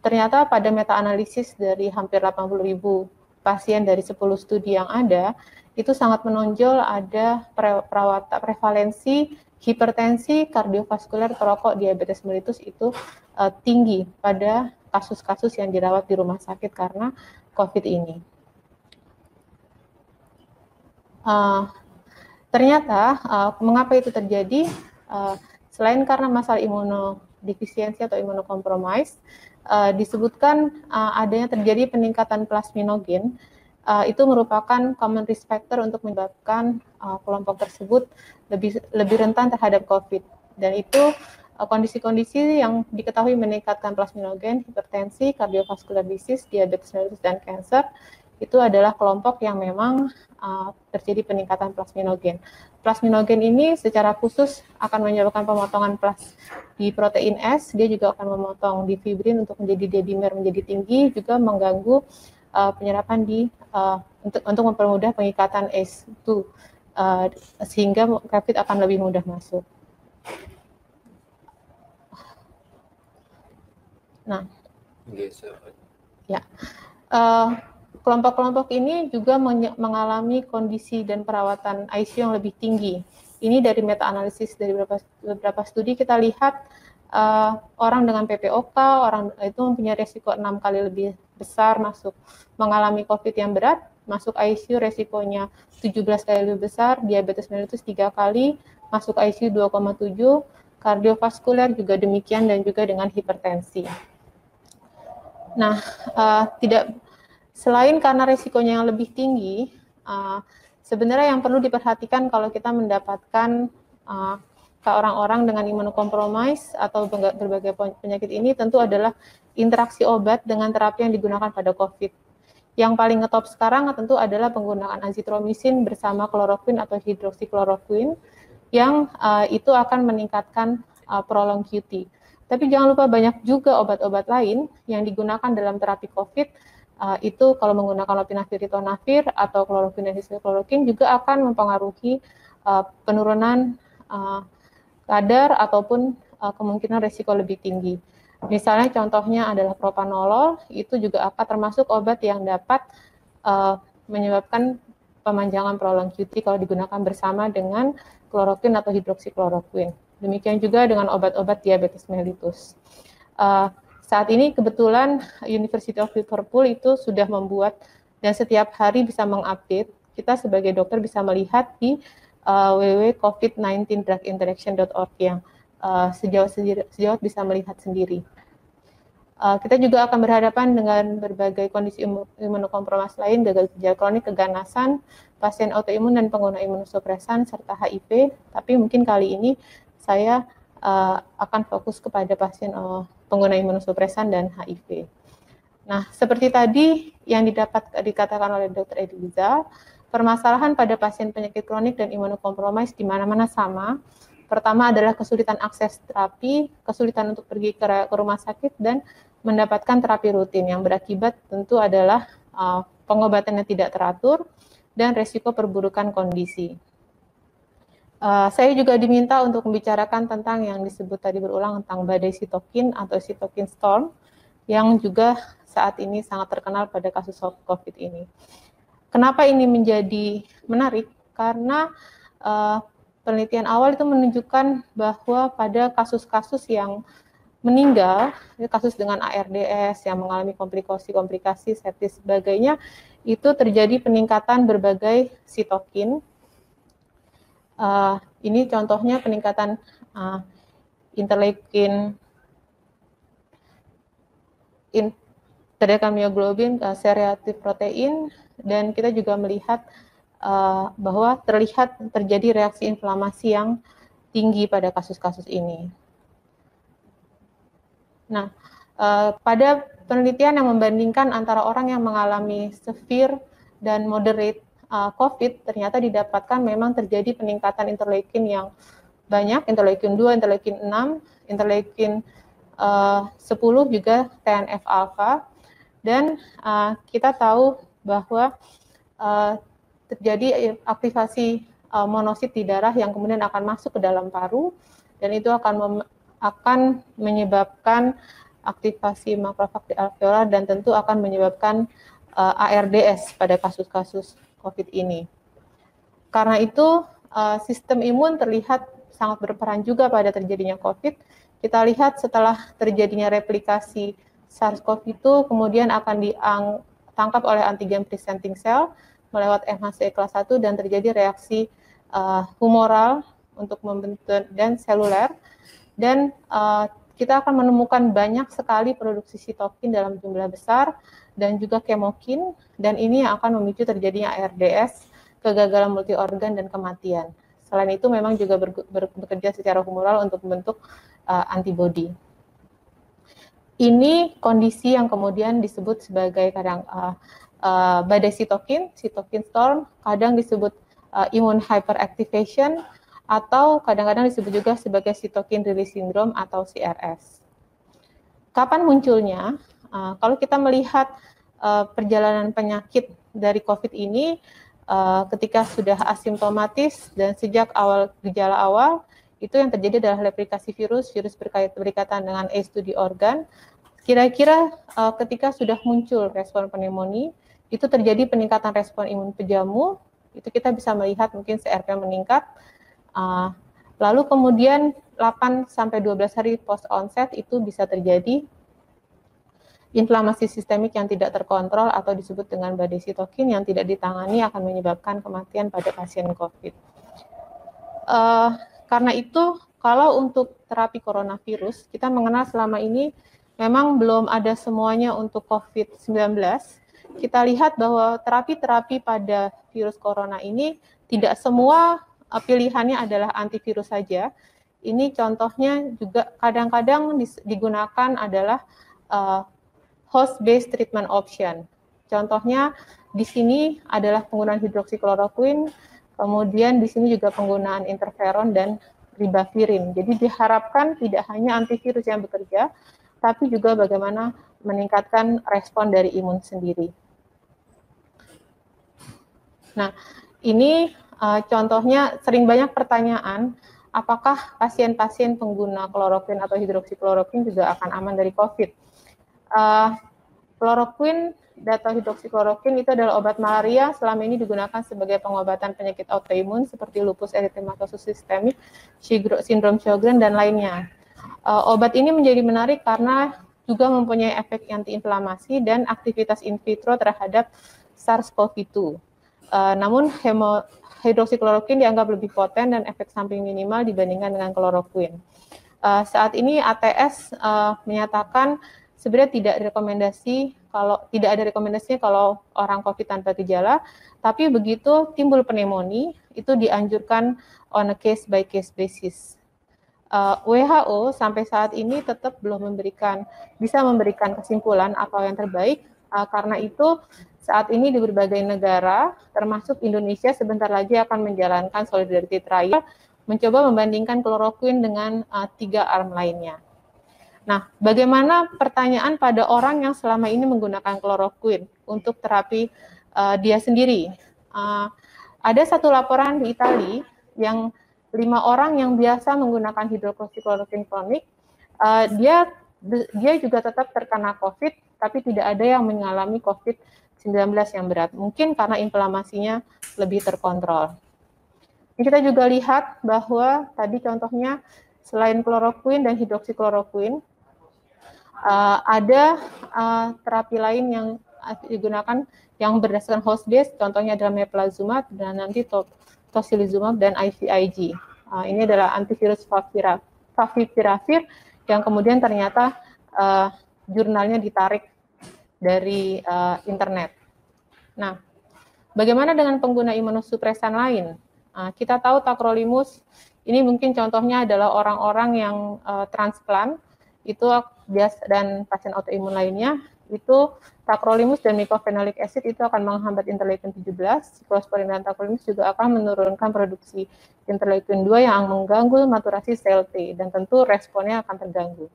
Ternyata pada meta-analisis dari hampir 80.000 pasien dari 10 studi yang ada, itu sangat menonjol ada prevalensi hipertensi, kardiovaskuler, perokok, diabetes mellitus itu tinggi pada kasus-kasus yang dirawat di rumah sakit karena COVID ini. Ternyata mengapa itu terjadi? Selain karena masalah defisiensi atau imunokompromis, disebutkan adanya terjadi peningkatan plasminogen. Itu merupakan common risk factor untuk menyebabkan kelompok tersebut lebih rentan terhadap COVID. Dan itu kondisi-kondisi yang diketahui meningkatkan plasminogen, hipertensi, kardiovaskular disease, diabetes mellitus, dan kanker, itu adalah kelompok yang memang terjadi peningkatan plasminogen. Plasminogen ini secara khusus akan menyebabkan pemotongan di protein S, dia juga akan memotong di fibrin untuk menjadi D-dimer menjadi tinggi, juga mengganggu penyerapan untuk mempermudah pengikatan ACE2, sehingga COVID akan lebih mudah masuk. Nah, ya, kelompok-kelompok ini juga mengalami kondisi dan perawatan ICU yang lebih tinggi. Ini dari meta-analisis dari beberapa studi kita lihat orang dengan PPOK, orang itu mempunyai resiko 6 kali lebih besar mengalami COVID yang berat, masuk ICU resikonya 17 kali lebih besar, diabetes mellitus 3 kali, masuk ICU 2,7, kardiovaskuler juga demikian, dan juga dengan hipertensi. Nah, selain karena risikonya yang lebih tinggi, sebenarnya yang perlu diperhatikan kalau kita mendapatkan ke orang-orang dengan imunokompromis atau berbagai penyakit ini tentu adalah interaksi obat dengan terapi yang digunakan pada COVID. Yang paling ngetop sekarang tentu adalah penggunaan azitromisin bersama kloroquine atau hidroksikloroquine yang itu akan meningkatkan prolonged QT. Tapi jangan lupa banyak juga obat-obat lain yang digunakan dalam terapi COVID, itu kalau menggunakan lopinavir, ritonavir, atau kloroquine dan hidroksikloroquine juga akan mempengaruhi penurunan kadar ataupun kemungkinan risiko lebih tinggi. Misalnya contohnya adalah propanolol, itu juga akan termasuk obat yang dapat menyebabkan pemanjangan prolonged QT kalau digunakan bersama dengan kloroquine atau hidroksikloroquine. Demikian juga dengan obat-obat diabetes mellitus. Saat ini kebetulan University of Liverpool itu sudah membuat dan setiap hari bisa mengupdate. Kita sebagai dokter bisa melihat di www.covid19druginteraction.org yang sejauh bisa melihat sendiri. Kita juga akan berhadapan dengan berbagai kondisi imunokompromis lain, gagal ginjal kronik, keganasan, pasien autoimun dan pengguna imunosupresan, serta HIV. Tapi mungkin kali ini saya akan fokus kepada pasien pengguna imunosupresan dan HIV. Nah, seperti tadi yang dikatakan oleh Dr. Eliza, permasalahan pada pasien penyakit kronik dan imunokompromis di mana-mana sama. Pertama adalah kesulitan akses terapi, kesulitan untuk pergi ke rumah sakit, dan mendapatkan terapi rutin yang berakibat tentu adalah pengobatannya tidak teratur dan resiko perburukan kondisi. Saya juga diminta untuk membicarakan tentang yang disebut tadi berulang tentang badai sitokin atau cytokine storm yang juga saat ini sangat terkenal pada kasus COVID ini. Kenapa ini menjadi menarik? Karena penelitian awal itu menunjukkan bahwa pada kasus-kasus yang meninggal, kasus dengan ARDS yang mengalami komplikasi, sepsis, sebagainya, itu terjadi peningkatan berbagai sitokin. Ini contohnya peningkatan interleukin, interleukin C-reaktif protein, dan kita juga melihat bahwa terjadi reaksi inflamasi yang tinggi pada kasus-kasus ini. Nah, pada penelitian yang membandingkan antara orang yang mengalami severe dan moderate COVID, ternyata didapatkan memang terjadi peningkatan interleukin yang banyak, interleukin 2, interleukin 6, interleukin 10 juga TNF-alpha, dan kita tahu bahwa terjadi aktivasi monosit di darah yang kemudian akan masuk ke dalam paru, dan itu akan menyebabkan aktivasi makrofag di alveolar dan tentu akan menyebabkan ARDS pada kasus-kasus COVID ini. Karena itu sistem imun terlihat sangat berperan juga pada terjadinya COVID. Kita lihat setelah terjadinya replikasi SARS-CoV-2 kemudian akan ditangkap oleh antigen presenting cell melewat MHC kelas 1 dan terjadi reaksi humoral untuk membentuk dan seluler, dan kita akan menemukan banyak sekali produksi sitokin dalam jumlah besar dan juga kemokin, dan ini yang akan memicu terjadinya ARDS, kegagalan multi organ dan kematian. Selain itu memang juga bekerja secara humoral untuk membentuk antibodi. Ini kondisi yang kemudian disebut sebagai kadang badai sitokin storm, kadang disebut immune hyperactivation, atau kadang-kadang disebut juga sebagai cytokine release syndrome atau CRS. Kapan munculnya? Kalau kita melihat perjalanan penyakit dari COVID ini, ketika sudah asimptomatis dan sejak awal gejala awal, itu yang terjadi adalah replikasi virus berkaitan dengan ACE2 di organ. Kira-kira ketika sudah muncul respon pneumonia, itu terjadi peningkatan respon imun pejamu, itu kita bisa melihat mungkin CRP meningkat. Lalu kemudian 8-12 hari post onset itu bisa terjadi inflamasi sistemik yang tidak terkontrol atau disebut dengan badai sitokin yang tidak ditangani akan menyebabkan kematian pada pasien COVID. Karena itu, kalau untuk terapi coronavirus, kita mengenal selama ini memang belum ada semuanya untuk COVID-19. Kita lihat bahwa terapi-terapi pada virus corona ini tidak semua pilihannya adalah antivirus saja. Ini contohnya juga kadang-kadang digunakan adalah host-based treatment option. Contohnya di sini adalah penggunaan hidroksikloroquine, kemudian di sini juga penggunaan interferon dan ribavirin. Jadi diharapkan tidak hanya antivirus yang bekerja, tapi juga bagaimana meningkatkan respon dari imun sendiri. Nah, ini contohnya sering banyak pertanyaan, apakah pasien-pasien pengguna kloroquine atau hidroksikloroquine juga akan aman dari COVID? Kloroquine atau hidroksikloroquine itu adalah obat malaria, selama ini digunakan sebagai pengobatan penyakit autoimun seperti lupus erythematosus sistemik, sindrom Sjögren, dan lainnya. Obat ini menjadi menarik karena juga mempunyai efek antiinflamasi dan aktivitas in vitro terhadap SARS-CoV-2. Namun hidroksikloroquine dianggap lebih poten dan efek samping minimal dibandingkan dengan kloroquine. Saat ini ATS menyatakan sebenarnya tidak ada rekomendasinya kalau orang COVID tanpa gejala, tapi begitu timbul pneumonia itu dianjurkan on a case by case basis. WHO sampai saat ini tetap belum bisa memberikan kesimpulan apa yang terbaik, karena itu saat ini di berbagai negara, termasuk Indonesia, sebentar lagi akan menjalankan solidarity trial, mencoba membandingkan kloroquine dengan 3 arm lainnya. Nah, bagaimana pertanyaan pada orang yang selama ini menggunakan kloroquine untuk terapi dia sendiri? Ada satu laporan di Italia yang 5 orang yang biasa menggunakan hidroksikloroquine kronik, dia juga tetap terkena COVID, tapi tidak ada yang mengalami COVID-19 yang berat. Mungkin karena inflamasinya lebih terkontrol. Kita juga lihat bahwa tadi contohnya selain kloroquine dan hidroksikloroquine, ada terapi lain yang digunakan yang berdasarkan host base, contohnya adalah meplazumab dan nanti tocilizumab dan IVIG. Ini adalah antivirus favipiravir yang kemudian ternyata jurnalnya ditarik dari internet. Nah, bagaimana dengan pengguna imunosupresan lain? Kita tahu tacrolimus ini mungkin contohnya adalah orang-orang yang transplant itu dan pasien autoimun lainnya, itu tacrolimus dan mycophenolic acid itu akan menghambat interleukin 17, cyclosporin dan tacrolimus juga akan menurunkan produksi interleukin 2 yang mengganggu maturasi sel T, dan tentu responnya akan terganggu.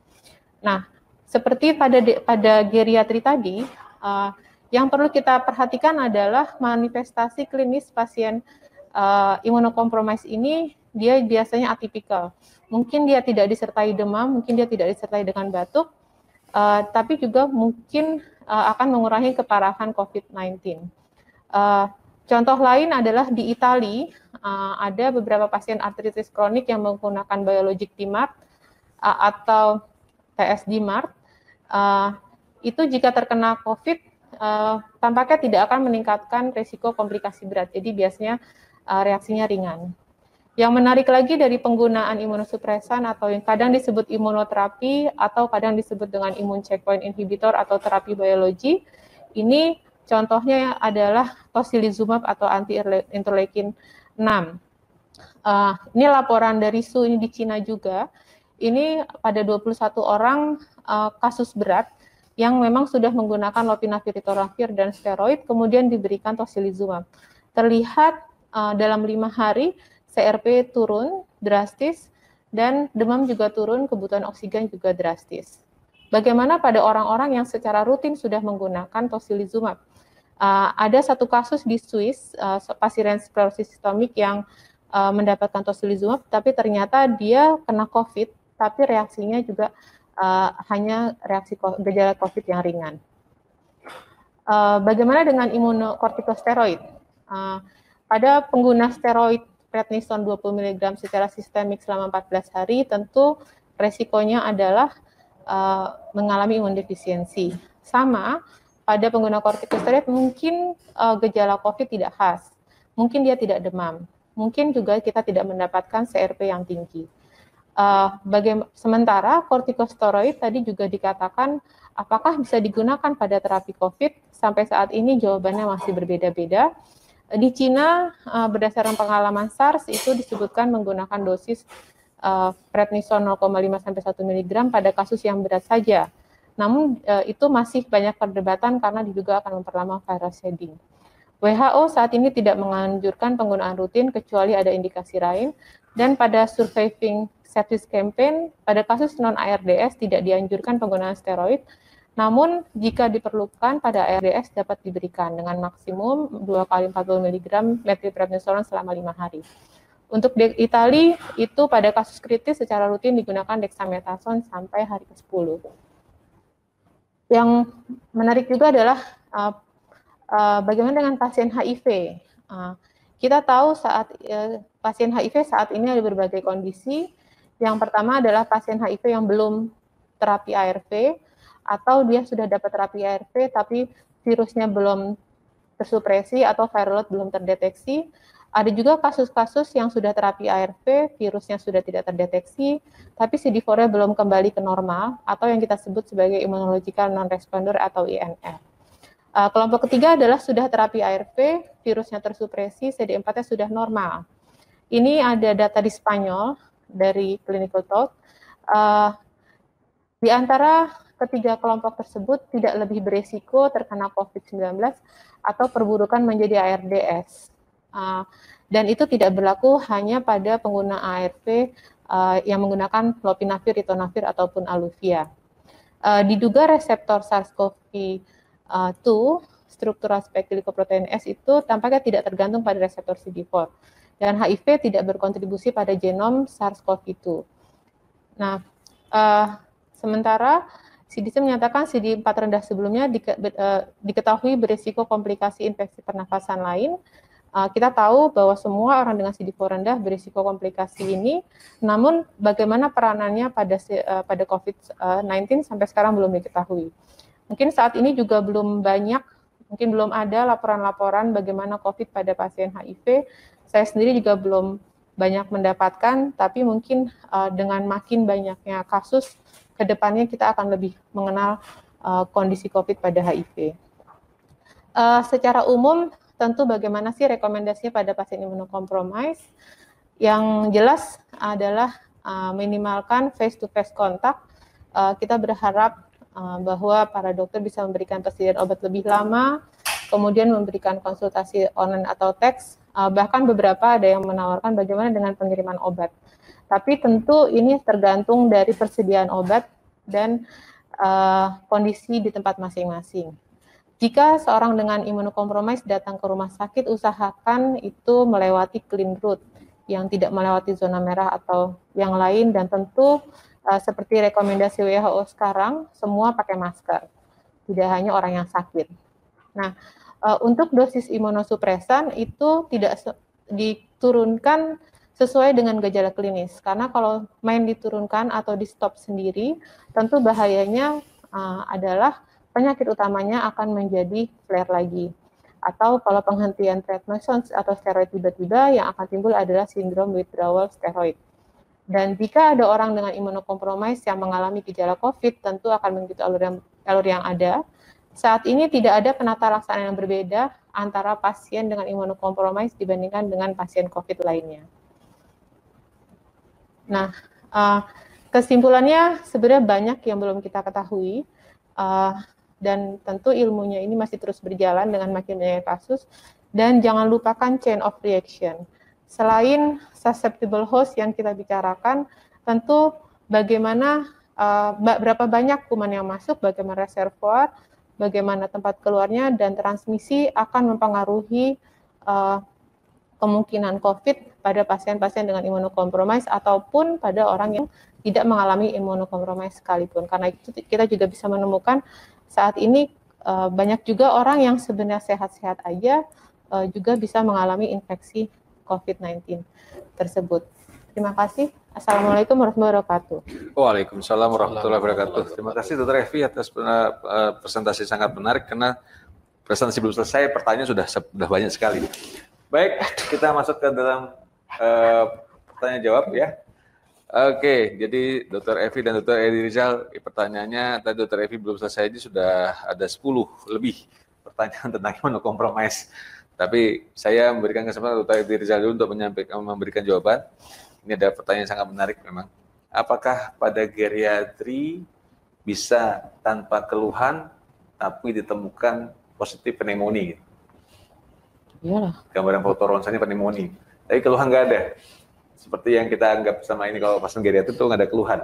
Nah, seperti pada geriatri tadi, yang perlu kita perhatikan adalah manifestasi klinis pasien imunokompromis ini, dia biasanya atipikal. Mungkin dia tidak disertai demam, mungkin dia tidak disertai dengan batuk, tapi juga mungkin akan mengurangi keparahan COVID-19. Contoh lain adalah di Italia, ada beberapa pasien artritis kronik yang menggunakan biologic DMARD atau TS DMARD. Itu jika terkena COVID, tampaknya tidak akan meningkatkan risiko komplikasi berat, jadi biasanya reaksinya ringan. Yang menarik lagi dari penggunaan imunosupresan atau yang kadang disebut imunoterapi atau kadang disebut dengan imun checkpoint inhibitor atau terapi biologi, ini contohnya adalah tocilizumab atau anti-interleukin 6. Ini laporan dari SU ini di Cina juga. Ini pada 21 orang kasus berat yang memang sudah menggunakan lopinavir, ritonavir, dan steroid, kemudian diberikan tocilizumab. Terlihat dalam 5 hari CRP turun drastis dan demam juga turun, kebutuhan oksigen juga drastis. Bagaimana pada orang-orang yang secara rutin sudah menggunakan tocilizumab? Ada satu kasus di Swiss, pasien sklerosis sistemik yang mendapatkan tocilizumab, tapi ternyata dia kena COVID, tapi reaksinya juga hanya reaksi gejala COVID yang ringan. Bagaimana dengan imunokortikosteroid? Pada pengguna steroid prednison 20 mg secara sistemik selama 14 hari, tentu resikonya adalah mengalami imunodefisiensi. Sama, pada pengguna kortikosteroid mungkin gejala COVID tidak khas, mungkin dia tidak demam, mungkin juga kita tidak mendapatkan CRP yang tinggi. Sementara kortikosteroid tadi juga dikatakan apakah bisa digunakan pada terapi COVID, sampai saat ini jawabannya masih berbeda-beda. Di Cina, berdasarkan pengalaman SARS, itu disebutkan menggunakan dosis prednison 0,5 sampai 1 mg pada kasus yang berat saja. Namun, itu masih banyak perdebatan karena diduga akan memperlama viral shedding. WHO saat ini tidak menganjurkan penggunaan rutin kecuali ada indikasi lain, dan pada Surviving Sepsis Campaign, pada kasus non-ARDS tidak dianjurkan penggunaan steroid, namun jika diperlukan pada ARDS dapat diberikan dengan maksimum 2 kali 40 mg methylprednisolone selama 5 hari. Untuk Itali itu pada kasus kritis secara rutin digunakan dexamethasone sampai hari ke-10. Yang menarik juga adalah bagaimana dengan pasien HIV. Kita tahu saat pasien HIV saat ini ada berbagai kondisi. Yang pertama adalah pasien HIV yang belum terapi ARV, atau dia sudah dapat terapi ARV tapi virusnya belum tersupresi atau viral load belum terdeteksi. Ada juga kasus-kasus yang sudah terapi ARV, virusnya sudah tidak terdeteksi, tapi CD4-nya belum kembali ke normal, atau yang kita sebut sebagai immunological non-responder atau INR. Kelompok ketiga adalah sudah terapi ARV, virusnya tersupresi, CD4-nya sudah normal. Ini ada data di Spanyol dari Clinical Talk. Di antara ketiga kelompok tersebut tidak lebih beresiko terkena COVID-19 atau perburukan menjadi ARDS. Dan itu tidak berlaku hanya pada pengguna ARV yang menggunakan lopinavir, ritonavir, ataupun aluvia. Diduga reseptor SARS-CoV-2, struktural spike glycoprotein S itu tampaknya tidak tergantung pada reseptor CD4. Dan HIV tidak berkontribusi pada genom SARS-CoV-2. Nah, sementara CDC menyatakan CD4 rendah sebelumnya diketahui berisiko komplikasi infeksi pernafasan lain. Kita tahu bahwa semua orang dengan CD4 rendah berisiko komplikasi ini, namun bagaimana peranannya pada COVID-19 sampai sekarang belum diketahui. Mungkin saat ini juga belum ada laporan-laporan bagaimana COVID pada pasien HIV. Saya sendiri juga belum banyak mendapatkan, tapi mungkin dengan makin banyaknya kasus, kedepannya kita akan lebih mengenal kondisi COVID pada HIV. Secara umum, tentu bagaimana sih rekomendasinya pada pasien imunokompromis? Yang jelas adalah minimalkan face-to-face kontak. Kita berharap bahwa para dokter bisa memberikan persediaan obat lebih lama, kemudian memberikan konsultasi online atau teks, bahkan beberapa ada yang menawarkan bagaimana dengan pengiriman obat. Tapi tentu ini tergantung dari persediaan obat dan kondisi di tempat masing-masing. Jika seorang dengan imunokompromis datang ke rumah sakit, usahakan itu melewati clean route, yang tidak melewati zona merah atau yang lain, dan tentu seperti rekomendasi WHO sekarang, semua pakai masker, tidak hanya orang yang sakit. Nah, untuk dosis imunosupresan itu tidak diturunkan sesuai dengan gejala klinis, karena kalau main diturunkan atau di stop sendiri, tentu bahayanya adalah penyakit utamanya akan menjadi flare lagi. Atau kalau penghentian prednisone atau steroid tiba-tiba, yang akan timbul adalah sindrom withdrawal steroid. Dan jika ada orang dengan imunokompromis yang mengalami gejala COVID, tentu akan mengikuti alur yang ada. Saat ini tidak ada penata laksanaan yang berbeda antara pasien dengan imunokompromis dibandingkan dengan pasien COVID lainnya. Nah, kesimpulannya sebenarnya banyak yang belum kita ketahui, dan tentu ilmunya ini masih terus berjalan dengan makin banyak kasus, dan jangan lupakan chain of reaction. Selain susceptible host yang kita bicarakan, tentu bagaimana berapa banyak kuman yang masuk, bagaimana reservoir, bagaimana tempat keluarnya, dan transmisi akan mempengaruhi kemungkinan COVID pada pasien-pasien dengan imunokompromis ataupun pada orang yang tidak mengalami imunokompromis sekalipun. Karena itu kita juga bisa menemukan saat ini banyak juga orang yang sebenarnya sehat-sehat aja juga bisa mengalami infeksi COVID-19 tersebut. Terima kasih. Assalamualaikum warahmatullahi wabarakatuh. Waalaikumsalam warahmatullahi wabarakatuh. Terima kasih Dr. Evi atas presentasi sangat menarik, karena presentasi belum selesai, pertanyaan sudah banyak sekali. Baik, kita masuk ke dalam pertanyaan jawab ya. Oke, jadi Dr. Evi dan Dr. Edi Rizal, pertanyaannya tadi Dr. Evi belum selesai, ini sudah ada 10 lebih pertanyaan tentang imunokompromis. Tapi saya memberikan kesempatan Dr. Edi Rizal dulu untuk memberikan jawaban. Ini ada pertanyaan sangat menarik memang. Apakah pada geriatri bisa tanpa keluhan tapi ditemukan positif pneumonia? Iyalah. Gambaran foto ronsennya pneumonia. Tapi keluhan nggak ada. Seperti yang kita anggap sama ini, kalau pasien geriatri itu nggak ada keluhan.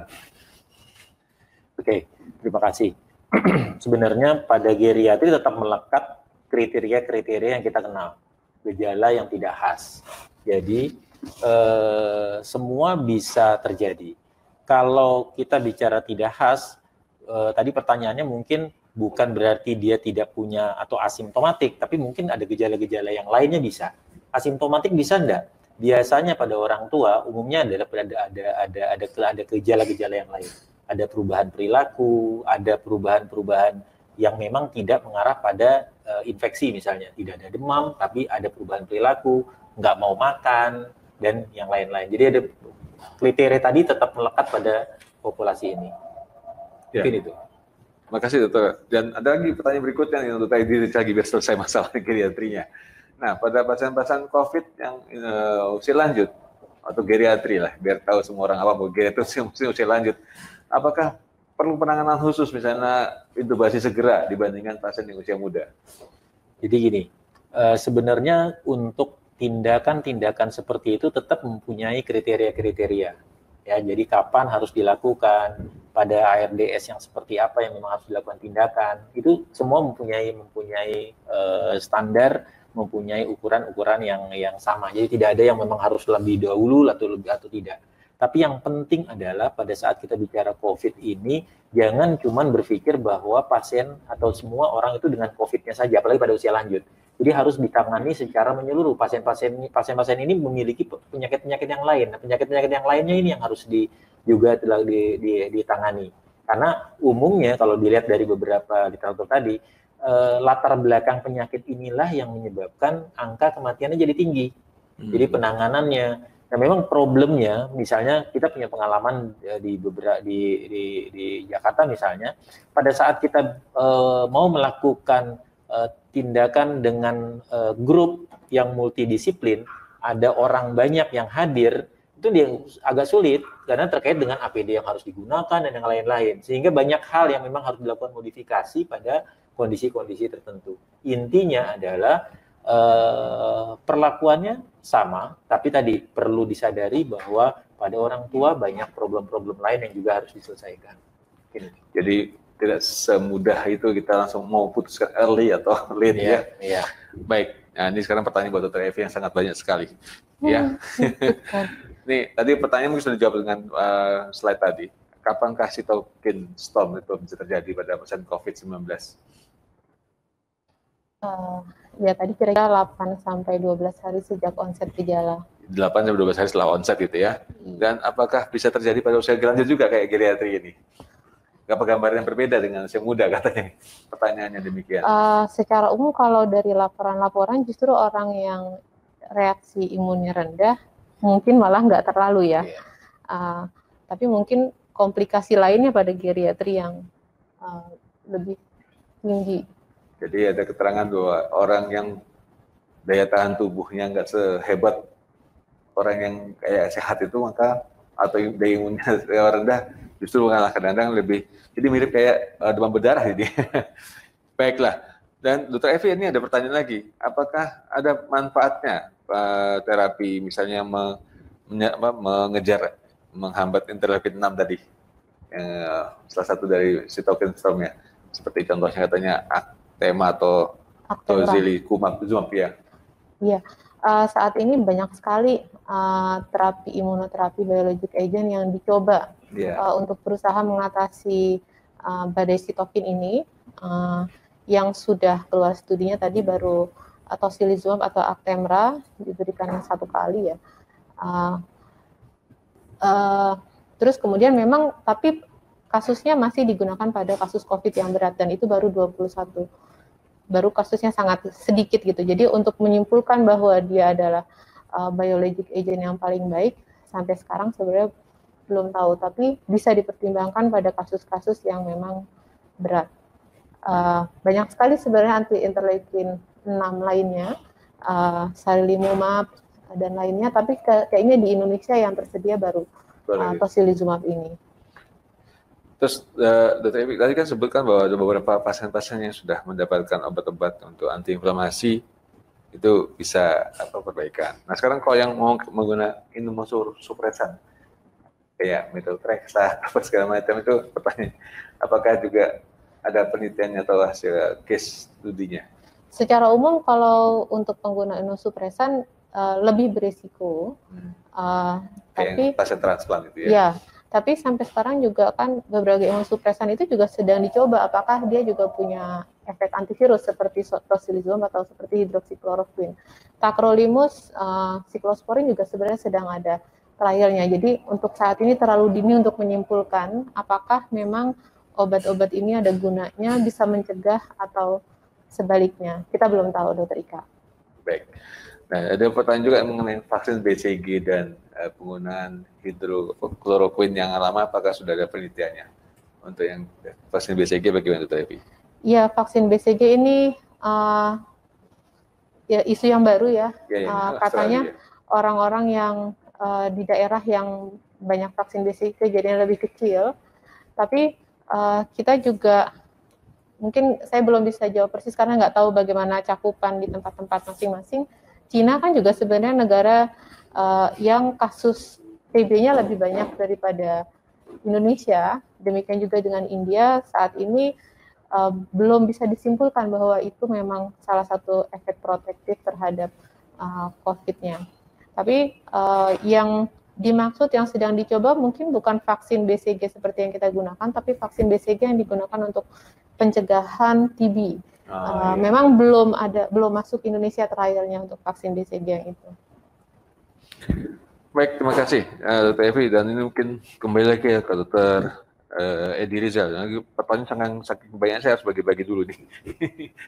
Oke, terima kasih. Sebenarnya pada geriatri tetap melekat kriteria-kriteria yang kita kenal. Gejala yang tidak khas. Jadi, semua bisa terjadi. Kalau kita bicara tidak khas, tadi pertanyaannya mungkin bukan berarti dia tidak punya atau asimptomatik, tapi mungkin ada gejala-gejala yang lainnya bisa. Asimptomatik bisa enggak? Biasanya pada orang tua umumnya adalah ada gejala-gejala yang lain. Ada perubahan perilaku, ada perubahan-perubahan yang memang tidak mengarah pada infeksi misalnya. Tidak ada demam, tapi ada perubahan perilaku, nggak mau makan, dan yang lain-lain. Jadi ada kriteria tadi tetap melekat pada populasi ini. Mungkin itu. Terima kasih dokter. Dan ada lagi pertanyaan berikutnya yang dokter Edi lagi biar selesai masalah geriatrinya. Nah, pada pasien-pasien COVID yang usia lanjut atau geriatri lah, biar tahu semua orang apa geriatri usia lanjut, apakah perlu penanganan khusus misalnya intubasi segera dibandingkan pasien yang usia muda? Jadi gini, sebenarnya untuk tindakan-tindakan seperti itu tetap mempunyai kriteria-kriteria. Ya, jadi kapan harus dilakukan, pada ARDS yang seperti apa yang memang harus dilakukan tindakan. Itu semua mempunyai standar, mempunyai ukuran-ukuran yang sama. Jadi tidak ada yang memang harus lebih dahulu atau tidak. Tapi yang penting adalah pada saat kita bicara COVID ini, jangan cuma berpikir bahwa pasien atau semua orang itu dengan COVID-nya saja, apalagi pada usia lanjut. Jadi harus ditangani secara menyeluruh. Pasien-pasien ini memiliki penyakit-penyakit yang lain. Nah, penyakit-penyakit yang lainnya ini yang harus juga ditangani. Karena umumnya kalau dilihat dari beberapa literatur tadi, latar belakang penyakit inilah yang menyebabkan angka kematiannya jadi tinggi. Jadi penanganannya. Nah, memang problemnya, misalnya kita punya pengalaman di Jakarta misalnya, pada saat kita mau melakukan tindakan dengan grup yang multidisiplin, ada orang banyak yang hadir, itu dia agak sulit karena terkait dengan APD yang harus digunakan dan yang lain-lain. Sehingga banyak hal yang memang harus dilakukan modifikasi pada kondisi-kondisi tertentu. Intinya adalah perlakuannya sama, tapi tadi perlu disadari bahwa pada orang tua banyak problem-problem lain yang juga harus diselesaikan. Jadi tidak semudah itu kita langsung mau putuskan early atau late ya. Iya. Baik, nah, ini sekarang pertanyaan buat Dr. Evi yang sangat banyak sekali. Ya. Nih, tadi pertanyaan mungkin sudah dijawab dengan slide tadi. Kapankah cytokine storm itu bisa terjadi pada pasien COVID-19? Ya tadi kira-kira 8 sampai 12 hari sejak onset gejala. 8 sampai 12 hari setelah onset gitu ya. Dan apakah bisa terjadi pada usia lanjut juga kayak geriatri ini? apa gambaran yang berbeda dengan usia muda katanya. Pertanyaannya demikian. Secara umum kalau dari laporan-laporan justru orang yang reaksi imunnya rendah mungkin malah nggak terlalu ya. Tapi mungkin komplikasi lainnya pada geriatri yang lebih tinggi. Jadi ada keterangan bahwa orang yang daya tahan tubuhnya nggak sehebat orang yang kayak sehat itu, maka atau daya imunnya rendah justru malah kadang-kadang lebih, jadi mirip kayak demam berdarah ini. Baiklah, dan Dr. Evi ini ada pertanyaan lagi, apakah ada manfaatnya terapi misalnya mengejar, menghambat interleukin 6 tadi, salah satu dari sitokin stormnya, seperti contohnya katanya Actema atau tocilizumab ya. Iya, saat ini banyak sekali terapi imunoterapi biologic agent yang dicoba untuk berusaha mengatasi badai sitokin ini, yang sudah keluar studinya tadi baru tocilizumab atau Actemra diberikan 1 kali ya. Terus kemudian memang tapi kasusnya masih digunakan pada kasus COVID yang berat dan itu baru 21. Baru kasusnya sangat sedikit gitu. Jadi untuk menyimpulkan bahwa dia adalah biologic agent yang paling baik sampai sekarang sebenarnya belum tahu, tapi bisa dipertimbangkan pada kasus-kasus yang memang berat. Banyak sekali sebenarnya anti-interleukin 6 lainnya, sarilumab dan lainnya, tapi kayaknya di Indonesia yang tersedia baru tocilizumab ini. Terus Dr. Evi tadi kan sebutkan bahwa ada beberapa pasien-pasien yang sudah mendapatkan obat-obat untuk antiinflamasi itu bisa perbaikan. Nah sekarang kalau yang mau menggunakan imunosupresan kayak methotrexate apa segala macam, itu pertanyaan apakah juga ada penelitiannya atau hasil case studinya? Secara umum kalau untuk pengguna imunosupresan lebih berisiko, tapi pasien transplant itu ya. Ya, tapi sampai sekarang juga kan beberapa imunosupresan itu juga sedang dicoba apakah dia juga punya efek antivirus seperti tocilizumab atau seperti hidroksikloroquine. Tacrolimus, siklosporin juga sebenarnya sedang ada trialnya. Jadi untuk saat ini terlalu dini untuk menyimpulkan apakah memang obat-obat ini ada gunanya, bisa mencegah atau sebaliknya. Kita belum tahu, Dr. Ika. Baik. Nah, ada pertanyaan juga mengenai vaksin BCG dan penggunaan hidrokloroquine yang lama, apakah sudah ada penelitiannya untuk yang vaksin BCG, bagaimana Dr. Evi? Iya, vaksin BCG ini ya isu yang baru ya. Katanya orang-orang yang di daerah yang banyak vaksin BCG jadinya lebih kecil, tapi kita juga mungkin saya belum bisa jawab persis karena nggak tahu bagaimana cakupan di tempat-tempat masing-masing. Cina kan juga sebenarnya negara yang kasus TB-nya lebih banyak daripada Indonesia. Demikian juga dengan India, saat ini belum bisa disimpulkan bahwa itu memang salah satu efek protektif terhadap COVID-nya. Tapi yang dimaksud yang sedang dicoba mungkin bukan vaksin BCG seperti yang kita gunakan, tapi vaksin BCG yang digunakan untuk pencegahan TB. Memang belum masuk Indonesia trialnya untuk vaksin BCG yang itu. Baik, terima kasih Dr. Evi, dan ini mungkin kembali lagi ya ke Dr. Edi Rizal. Pertanyaan saking banyak saya harus bagi-bagi dulu nih.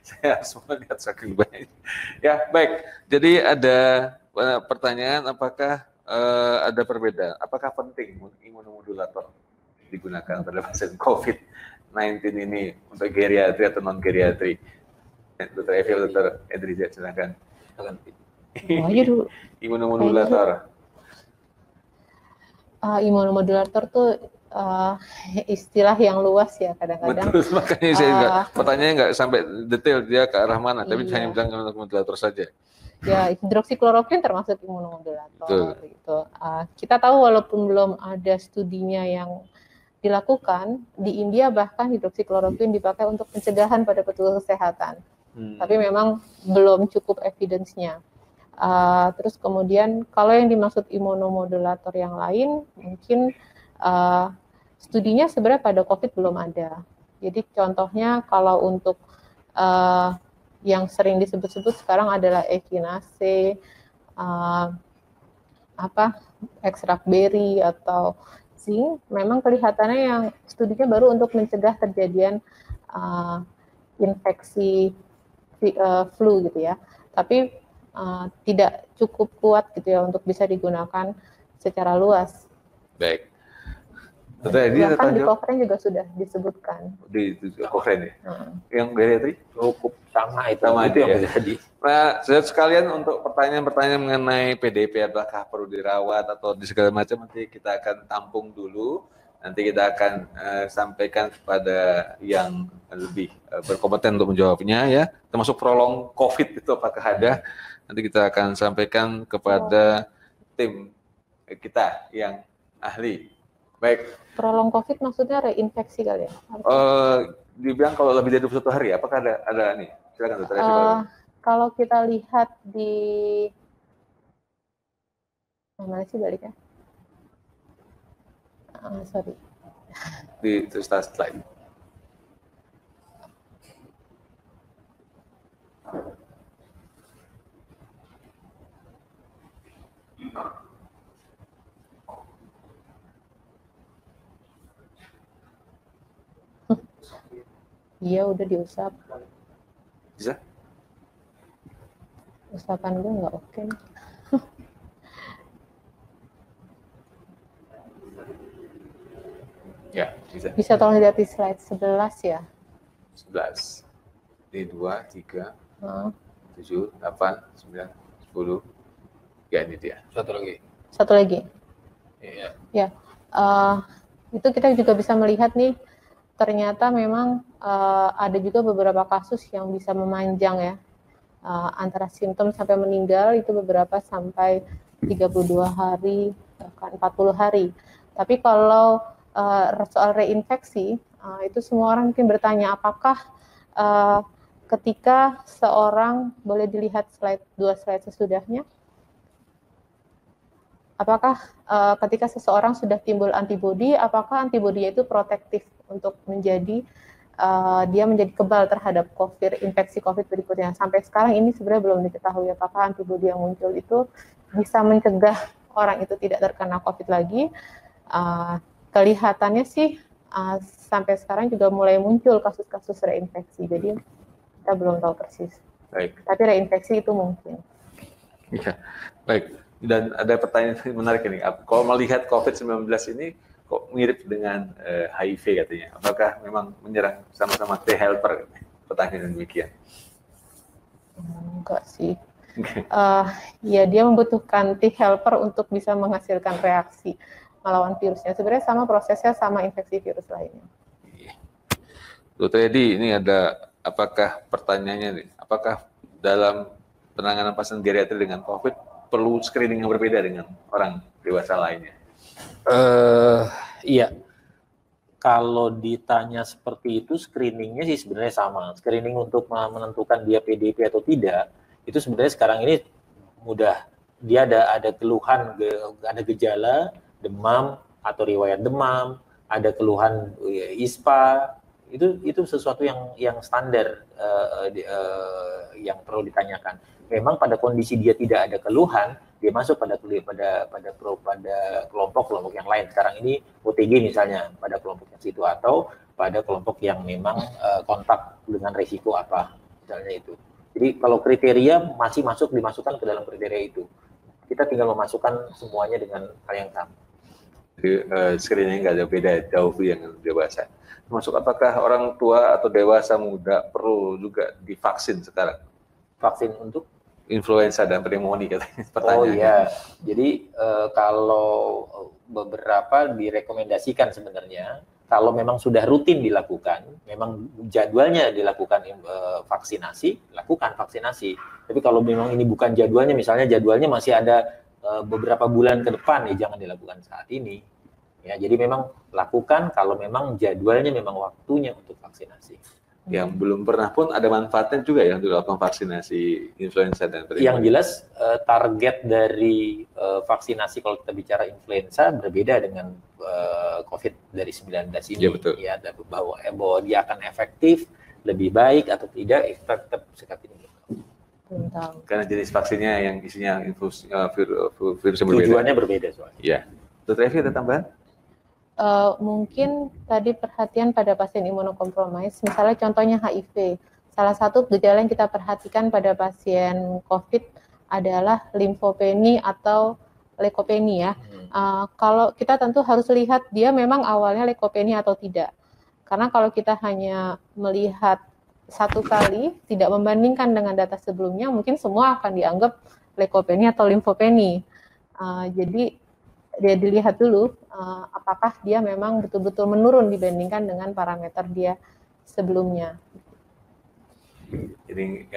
Saya harus melihat saking banyak. Ya, baik. Jadi ada pertanyaan apakah ada perbedaan? Apakah penting imunomodulator digunakan pada pasien COVID-19 ini untuk geriatri atau non-geriatri? Dr. Evi atau Dr. Edi Rizal, silakan. Imunomodulator. Imunomodulator tuh istilah yang luas ya kadang-kadang. Betul, makanya saya pertanyaannya nggak sampai detail dia ke arah mana, tapi hanya bilang imunomodulator saja. Ya, hidroksikloroquine termasuk imunomodulator. Gitu. Kita tahu walaupun belum ada studinya yang dilakukan, di India bahkan hidroksikloroquine dipakai untuk pencegahan pada petugas kesehatan. Tapi memang belum cukup evidence-nya. Terus kemudian kalau yang dimaksud imunomodulator yang lain, mungkin studinya sebenarnya pada COVID belum ada. Jadi contohnya kalau untuk yang sering disebut-sebut sekarang adalah ekinase, ekstrak beri atau zinc memang kelihatannya yang studinya baru untuk mencegah terjadian infeksi flu gitu ya, tapi tidak cukup kuat gitu ya untuk bisa digunakan secara luas. Baik. Bahkan di Cochrane juga sudah disebutkan. Di Cochrane ya? Yang geriatri? Cukup sama itu. Sama itu yang ya. terjadi. Nah, sekalian untuk pertanyaan-pertanyaan mengenai PDP, apakah perlu dirawat atau di segala macam, nanti kita akan tampung dulu. Nanti kita akan sampaikan kepada yang lebih berkompeten untuk menjawabnya ya. Termasuk prolong COVID itu apakah ada? Nanti kita akan sampaikan kepada tim kita yang ahli. Baik. Prolong COVID maksudnya reinfeksi kali ya? Dibilang kalau lebih dari 21 hari, apakah ada nih? Silakan Dr. Evi. Kalau kita lihat di mana sih baliknya? Sorry. Di start slide. Iya udah diusap. Bisa? Usapan gue nggak oke nih. Ya, bisa. Bisa tolong lihat di slide 11 ya. 11. Ini 2, 3, 7, 8, 9, 10. Ya, ini dia. Satu lagi. Satu lagi. Iya. Ya. Itu kita juga bisa melihat nih, ternyata memang ada juga beberapa kasus yang bisa memanjang ya. Antara simptom sampai meninggal itu beberapa sampai 32 hari, bahkan 40 hari. Tapi kalau soal reinfeksi, itu semua orang mungkin bertanya apakah ketika seorang, boleh dilihat dua slide sesudahnya, apakah ketika seseorang sudah timbul antibodi, apakah antibodinya itu protektif untuk menjadi dia menjadi kebal terhadap infeksi COVID berikutnya. Sampai sekarang ini sebenarnya belum diketahui apakah antibodi yang muncul itu bisa mencegah orang itu tidak terkena COVID lagi. Kelihatannya sih sampai sekarang juga mulai muncul kasus-kasus reinfeksi. Jadi kita belum tahu persis. Baik. Tapi reinfeksi itu mungkin. Ya, baik. Dan ada pertanyaan menarik ini. Kalau melihat COVID-19 ini kok mirip dengan HIV katanya. Apakah memang menyerang sama-sama T helper? Pertanyaan demikian. Enggak sih. Ya dia membutuhkan T helper untuk bisa menghasilkan reaksi melawan virusnya. Sebenarnya sama prosesnya sama infeksi virus lainnya. Dr. Edi, ini ada apakah pertanyaannya nih? Apakah dalam penanganan pasien geriatri dengan COVID perlu screening yang berbeda dengan orang dewasa lainnya? Iya. Kalau ditanya seperti itu, screeningnya sih sebenarnya sama. Screening untuk menentukan dia PDP atau tidak, itu sebenarnya sekarang ini mudah. Dia ada keluhan, ada gejala, demam atau riwayat demam, ada keluhan ISPA, itu sesuatu yang standar yang perlu ditanyakan. Memang pada kondisi dia tidak ada keluhan, dia masuk pada kelompok yang lain. Sekarang ini OTG misalnya pada kelompok yang situ, atau pada kelompok yang memang kontak dengan risiko apa, misalnya itu. Jadi kalau kriteria masih dimasukkan ke dalam kriteria itu. Kita tinggal memasukkan semuanya dengan hal yang sama. Jadi screening nggak ada beda jauh yang dewasa. Termasuk apakah orang tua atau dewasa muda perlu juga divaksin sekarang? Vaksin untuk influenza dan pneumonia katanya pertanyaan. Oh iya, jadi kalau beberapa direkomendasikan sebenarnya, kalau memang sudah rutin dilakukan, memang jadwalnya dilakukan vaksinasi, lakukan vaksinasi. Tapi kalau memang ini bukan jadwalnya, misalnya jadwalnya masih ada beberapa bulan ke depan, ya jangan dilakukan saat ini. Ya, jadi memang lakukan kalau memang jadwalnya memang waktunya untuk vaksinasi. Yang belum pernah pun ada manfaatnya juga ya untuk melakukan vaksinasi influenza dan pneumonia. Yang jelas target dari vaksinasi kalau kita bicara influenza berbeda dengan COVID dari 19 ini. Ya, betul. Ya, bahwa dia akan efektif, lebih baik atau tidak, tetap sekat ini. Karena jenis vaksinnya yang isinya virus yang berbeda. Tujuannya berbeda soalnya. Ya. Dr. Evi ada tambahan? mungkin tadi perhatian pada pasien imunokompromis, misalnya contohnya HIV. Salah satu gejala yang kita perhatikan pada pasien COVID adalah limfopeni atau leukopeni ya. Kalau kita tentu harus lihat dia memang awalnya leukopeni atau tidak. Karena kalau kita hanya melihat satu kali, tidak membandingkan dengan data sebelumnya, mungkin semua akan dianggap leukopeni atau limfopeni. Jadi dia dilihat dulu apakah dia memang betul-betul menurun dibandingkan dengan parameter dia sebelumnya. Jadi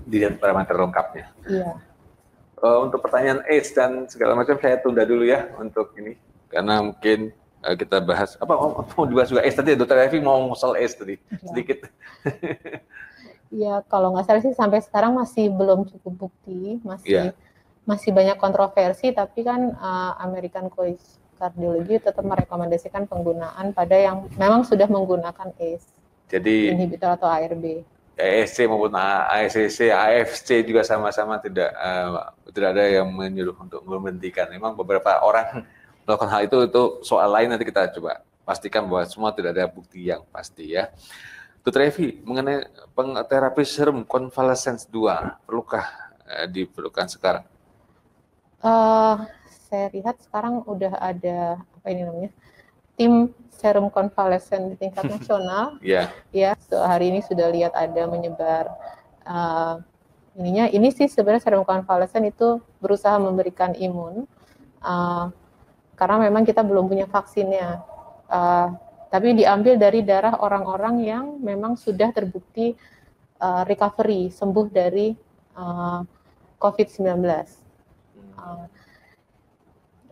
dilihat parameter lengkapnya. Iya. Untuk pertanyaan AIDS dan segala macam saya tunda dulu ya untuk ini karena mungkin kita bahas mau dibahas juga AIDS tadi Dr. Evi mau soal AIDS tadi sedikit. Iya, kalau nggak salah sih sampai sekarang masih belum cukup bukti, masih banyak kontroversi, tapi kan American College Cardiology tetap merekomendasikan penggunaan pada yang memang sudah menggunakan ACE, jadi inhibitor atau ARB. ASC maupun ASCC, AFC juga sama-sama tidak ada yang menyuruh untuk memberhentikan. Memang beberapa orang melakukan hal itu soal lain, nanti kita coba pastikan bahwa semua tidak ada bukti yang pasti ya. Dr. Evi, mengenai terapi serum convalescence 2, perlukah diperlukan sekarang? Saya lihat sekarang udah ada tim serum convalescent di tingkat nasional. Ya, hari ini sudah lihat ada menyebar ini sih sebenarnya serum convalescent itu berusaha memberikan imun karena memang kita belum punya vaksinnya. Tapi diambil dari darah orang-orang yang memang sudah terbukti recovery, sembuh dari COVID-19.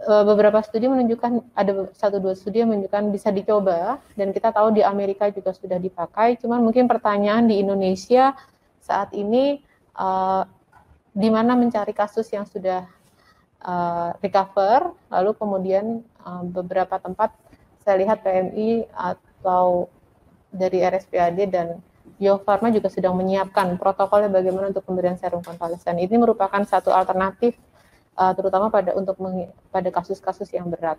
Beberapa studi menunjukkan, ada 1-2 studi yang menunjukkan bisa dicoba, dan kita tahu di Amerika juga sudah dipakai, cuman mungkin pertanyaan di Indonesia saat ini di mana mencari kasus yang sudah recover, lalu kemudian beberapa tempat saya lihat PMI atau dari RSPAD dan Bio Farma juga sedang menyiapkan protokolnya bagaimana untuk pemberian serum konvalesen. Ini merupakan satu alternatif terutama pada kasus-kasus yang berat.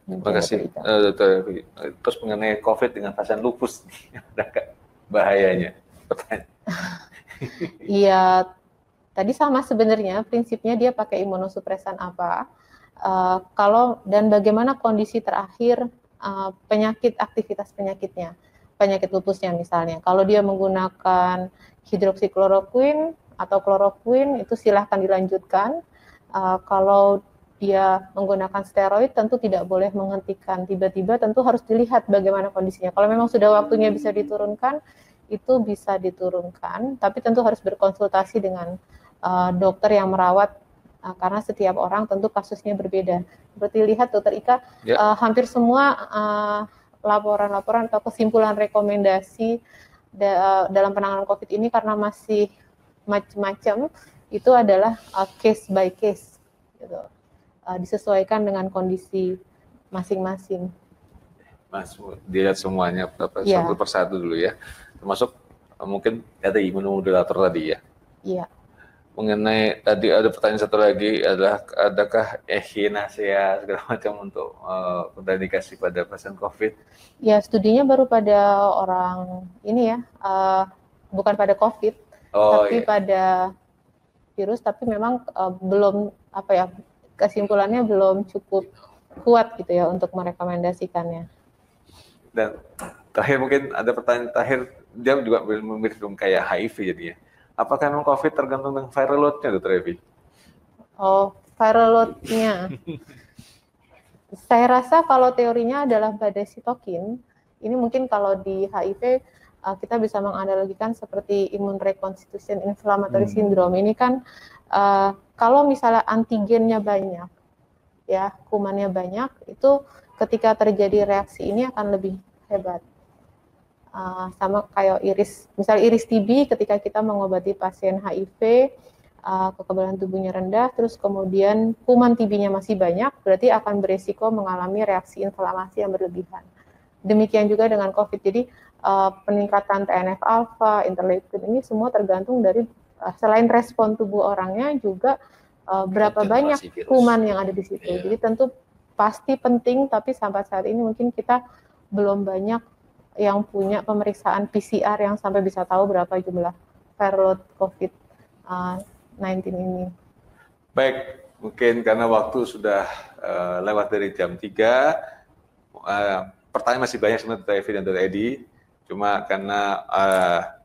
Terima kasih, Dr. Evi. Terus mengenai COVID dengan pasien lupus, adakah bahayanya? Iya, tadi sama sebenarnya prinsipnya dia pakai imunosupresan apa, dan bagaimana kondisi terakhir aktivitas penyakitnya, penyakit lupusnya misalnya. Kalau dia menggunakan hidroksikloroquine atau kloroquine itu silahkan dilanjutkan. Kalau dia menggunakan steroid tentu tidak boleh menghentikan tiba-tiba, tentu harus dilihat bagaimana kondisinya. Kalau memang sudah waktunya bisa diturunkan, itu bisa diturunkan, tapi tentu harus berkonsultasi dengan dokter yang merawat, karena setiap orang tentu kasusnya berbeda. Seperti lihat Dr. Ika, hampir semua laporan-laporan atau kesimpulan rekomendasi dalam penanganan COVID ini karena masih macam-macam, itu adalah case by case, gitu. Disesuaikan dengan kondisi masing-masing. Mas, dilihat semuanya satu persatu dulu ya, termasuk mungkin ada imunomodulator tadi ya. Iya. Mengenai tadi ada pertanyaan satu lagi adalah adakah echinacea segala macam untuk kontraindikasi pada pasien COVID? Ya, studinya baru pada orang ini ya, bukan pada COVID, tapi pada virus, tapi memang belum kesimpulannya belum cukup kuat gitu ya untuk merekomendasikannya. Dan terakhir mungkin ada pertanyaan terakhir, dia juga mirip kayak HIV jadinya. Apakah memang COVID tergantung dengan viral load-nya, Dr. Evi? Oh, viral load-nya. Saya rasa kalau teorinya adalah pada sitokin, ini mungkin kalau di HIV kita bisa menganalogikan seperti immune reconstitution inflammatory syndrome. Ini kan kalau misalnya antigennya banyak, ya kumannya banyak, itu ketika terjadi reaksi ini akan lebih hebat. Sama kayak misalnya iris TB, ketika kita mengobati pasien HIV, kekebalan tubuhnya rendah, terus kemudian kuman TB-nya masih banyak, berarti akan beresiko mengalami reaksi inflamasi yang berlebihan. Demikian juga dengan COVID. Jadi peningkatan TNF-alpha, interleukin ini semua tergantung dari selain respon tubuh orangnya juga berapa banyak kuman yang ada di situ. Jadi tentu pasti penting, tapi sampai saat ini mungkin kita belum banyak yang punya pemeriksaan PCR yang sampai bisa tahu berapa jumlah viral load COVID-19 ini. Baik, mungkin karena waktu sudah lewat dari jam 3, pertanyaan masih banyak sebenarnya Dr. Evi dan Dr. Edi, cuma karena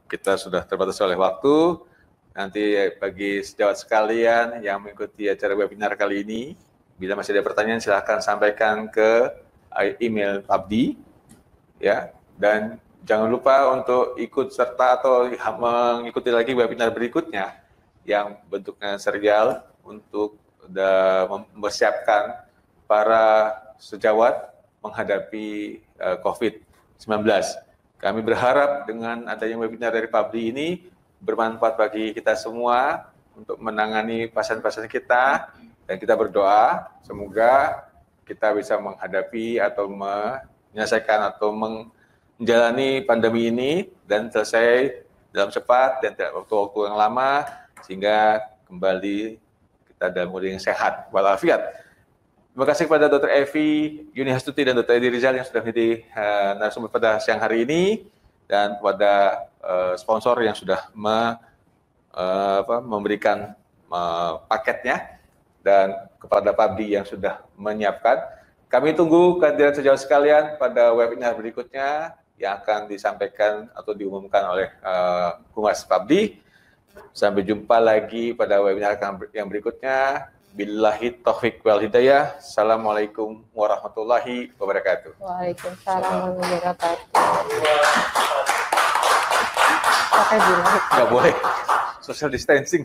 kita sudah terbatas oleh waktu, nanti bagi sejawat sekalian yang mengikuti acara webinar kali ini, bila masih ada pertanyaan silahkan sampaikan ke email Pabdi, ya, dan jangan lupa untuk ikut serta atau mengikuti lagi webinar berikutnya yang bentuknya serial untuk mempersiapkan para sejawat menghadapi COVID-19. Kami berharap dengan adanya webinar dari Pabdi ini bermanfaat bagi kita semua untuk menangani pasien-pasien kita, dan kita berdoa semoga kita bisa menghadapi atau menyelesaikan atau menjalani pandemi ini dan selesai dalam cepat dan tidak waktu-waktu yang lama, sehingga kembali kita dalam kondisi yang sehat walafiat. Terima kasih kepada Dr. Evi Yuni Hastuti dan Dr. Edi Rizal yang sudah menjadi narasumber pada siang hari ini, dan kepada sponsor yang sudah memberikan paketnya, dan kepada Pabdi yang sudah menyiapkan. Kami tunggu kehadiran sejawat sekalian pada webinar berikutnya yang akan disampaikan atau diumumkan oleh Humas Pabdi. Sampai jumpa lagi pada webinar yang berikutnya. Billahi taufiq wal hidayah. Assalamualaikum warahmatullahi wabarakatuh. Waalaikumsalam warahmatullahi wabarakatuh. Nggak boleh. Social distancing.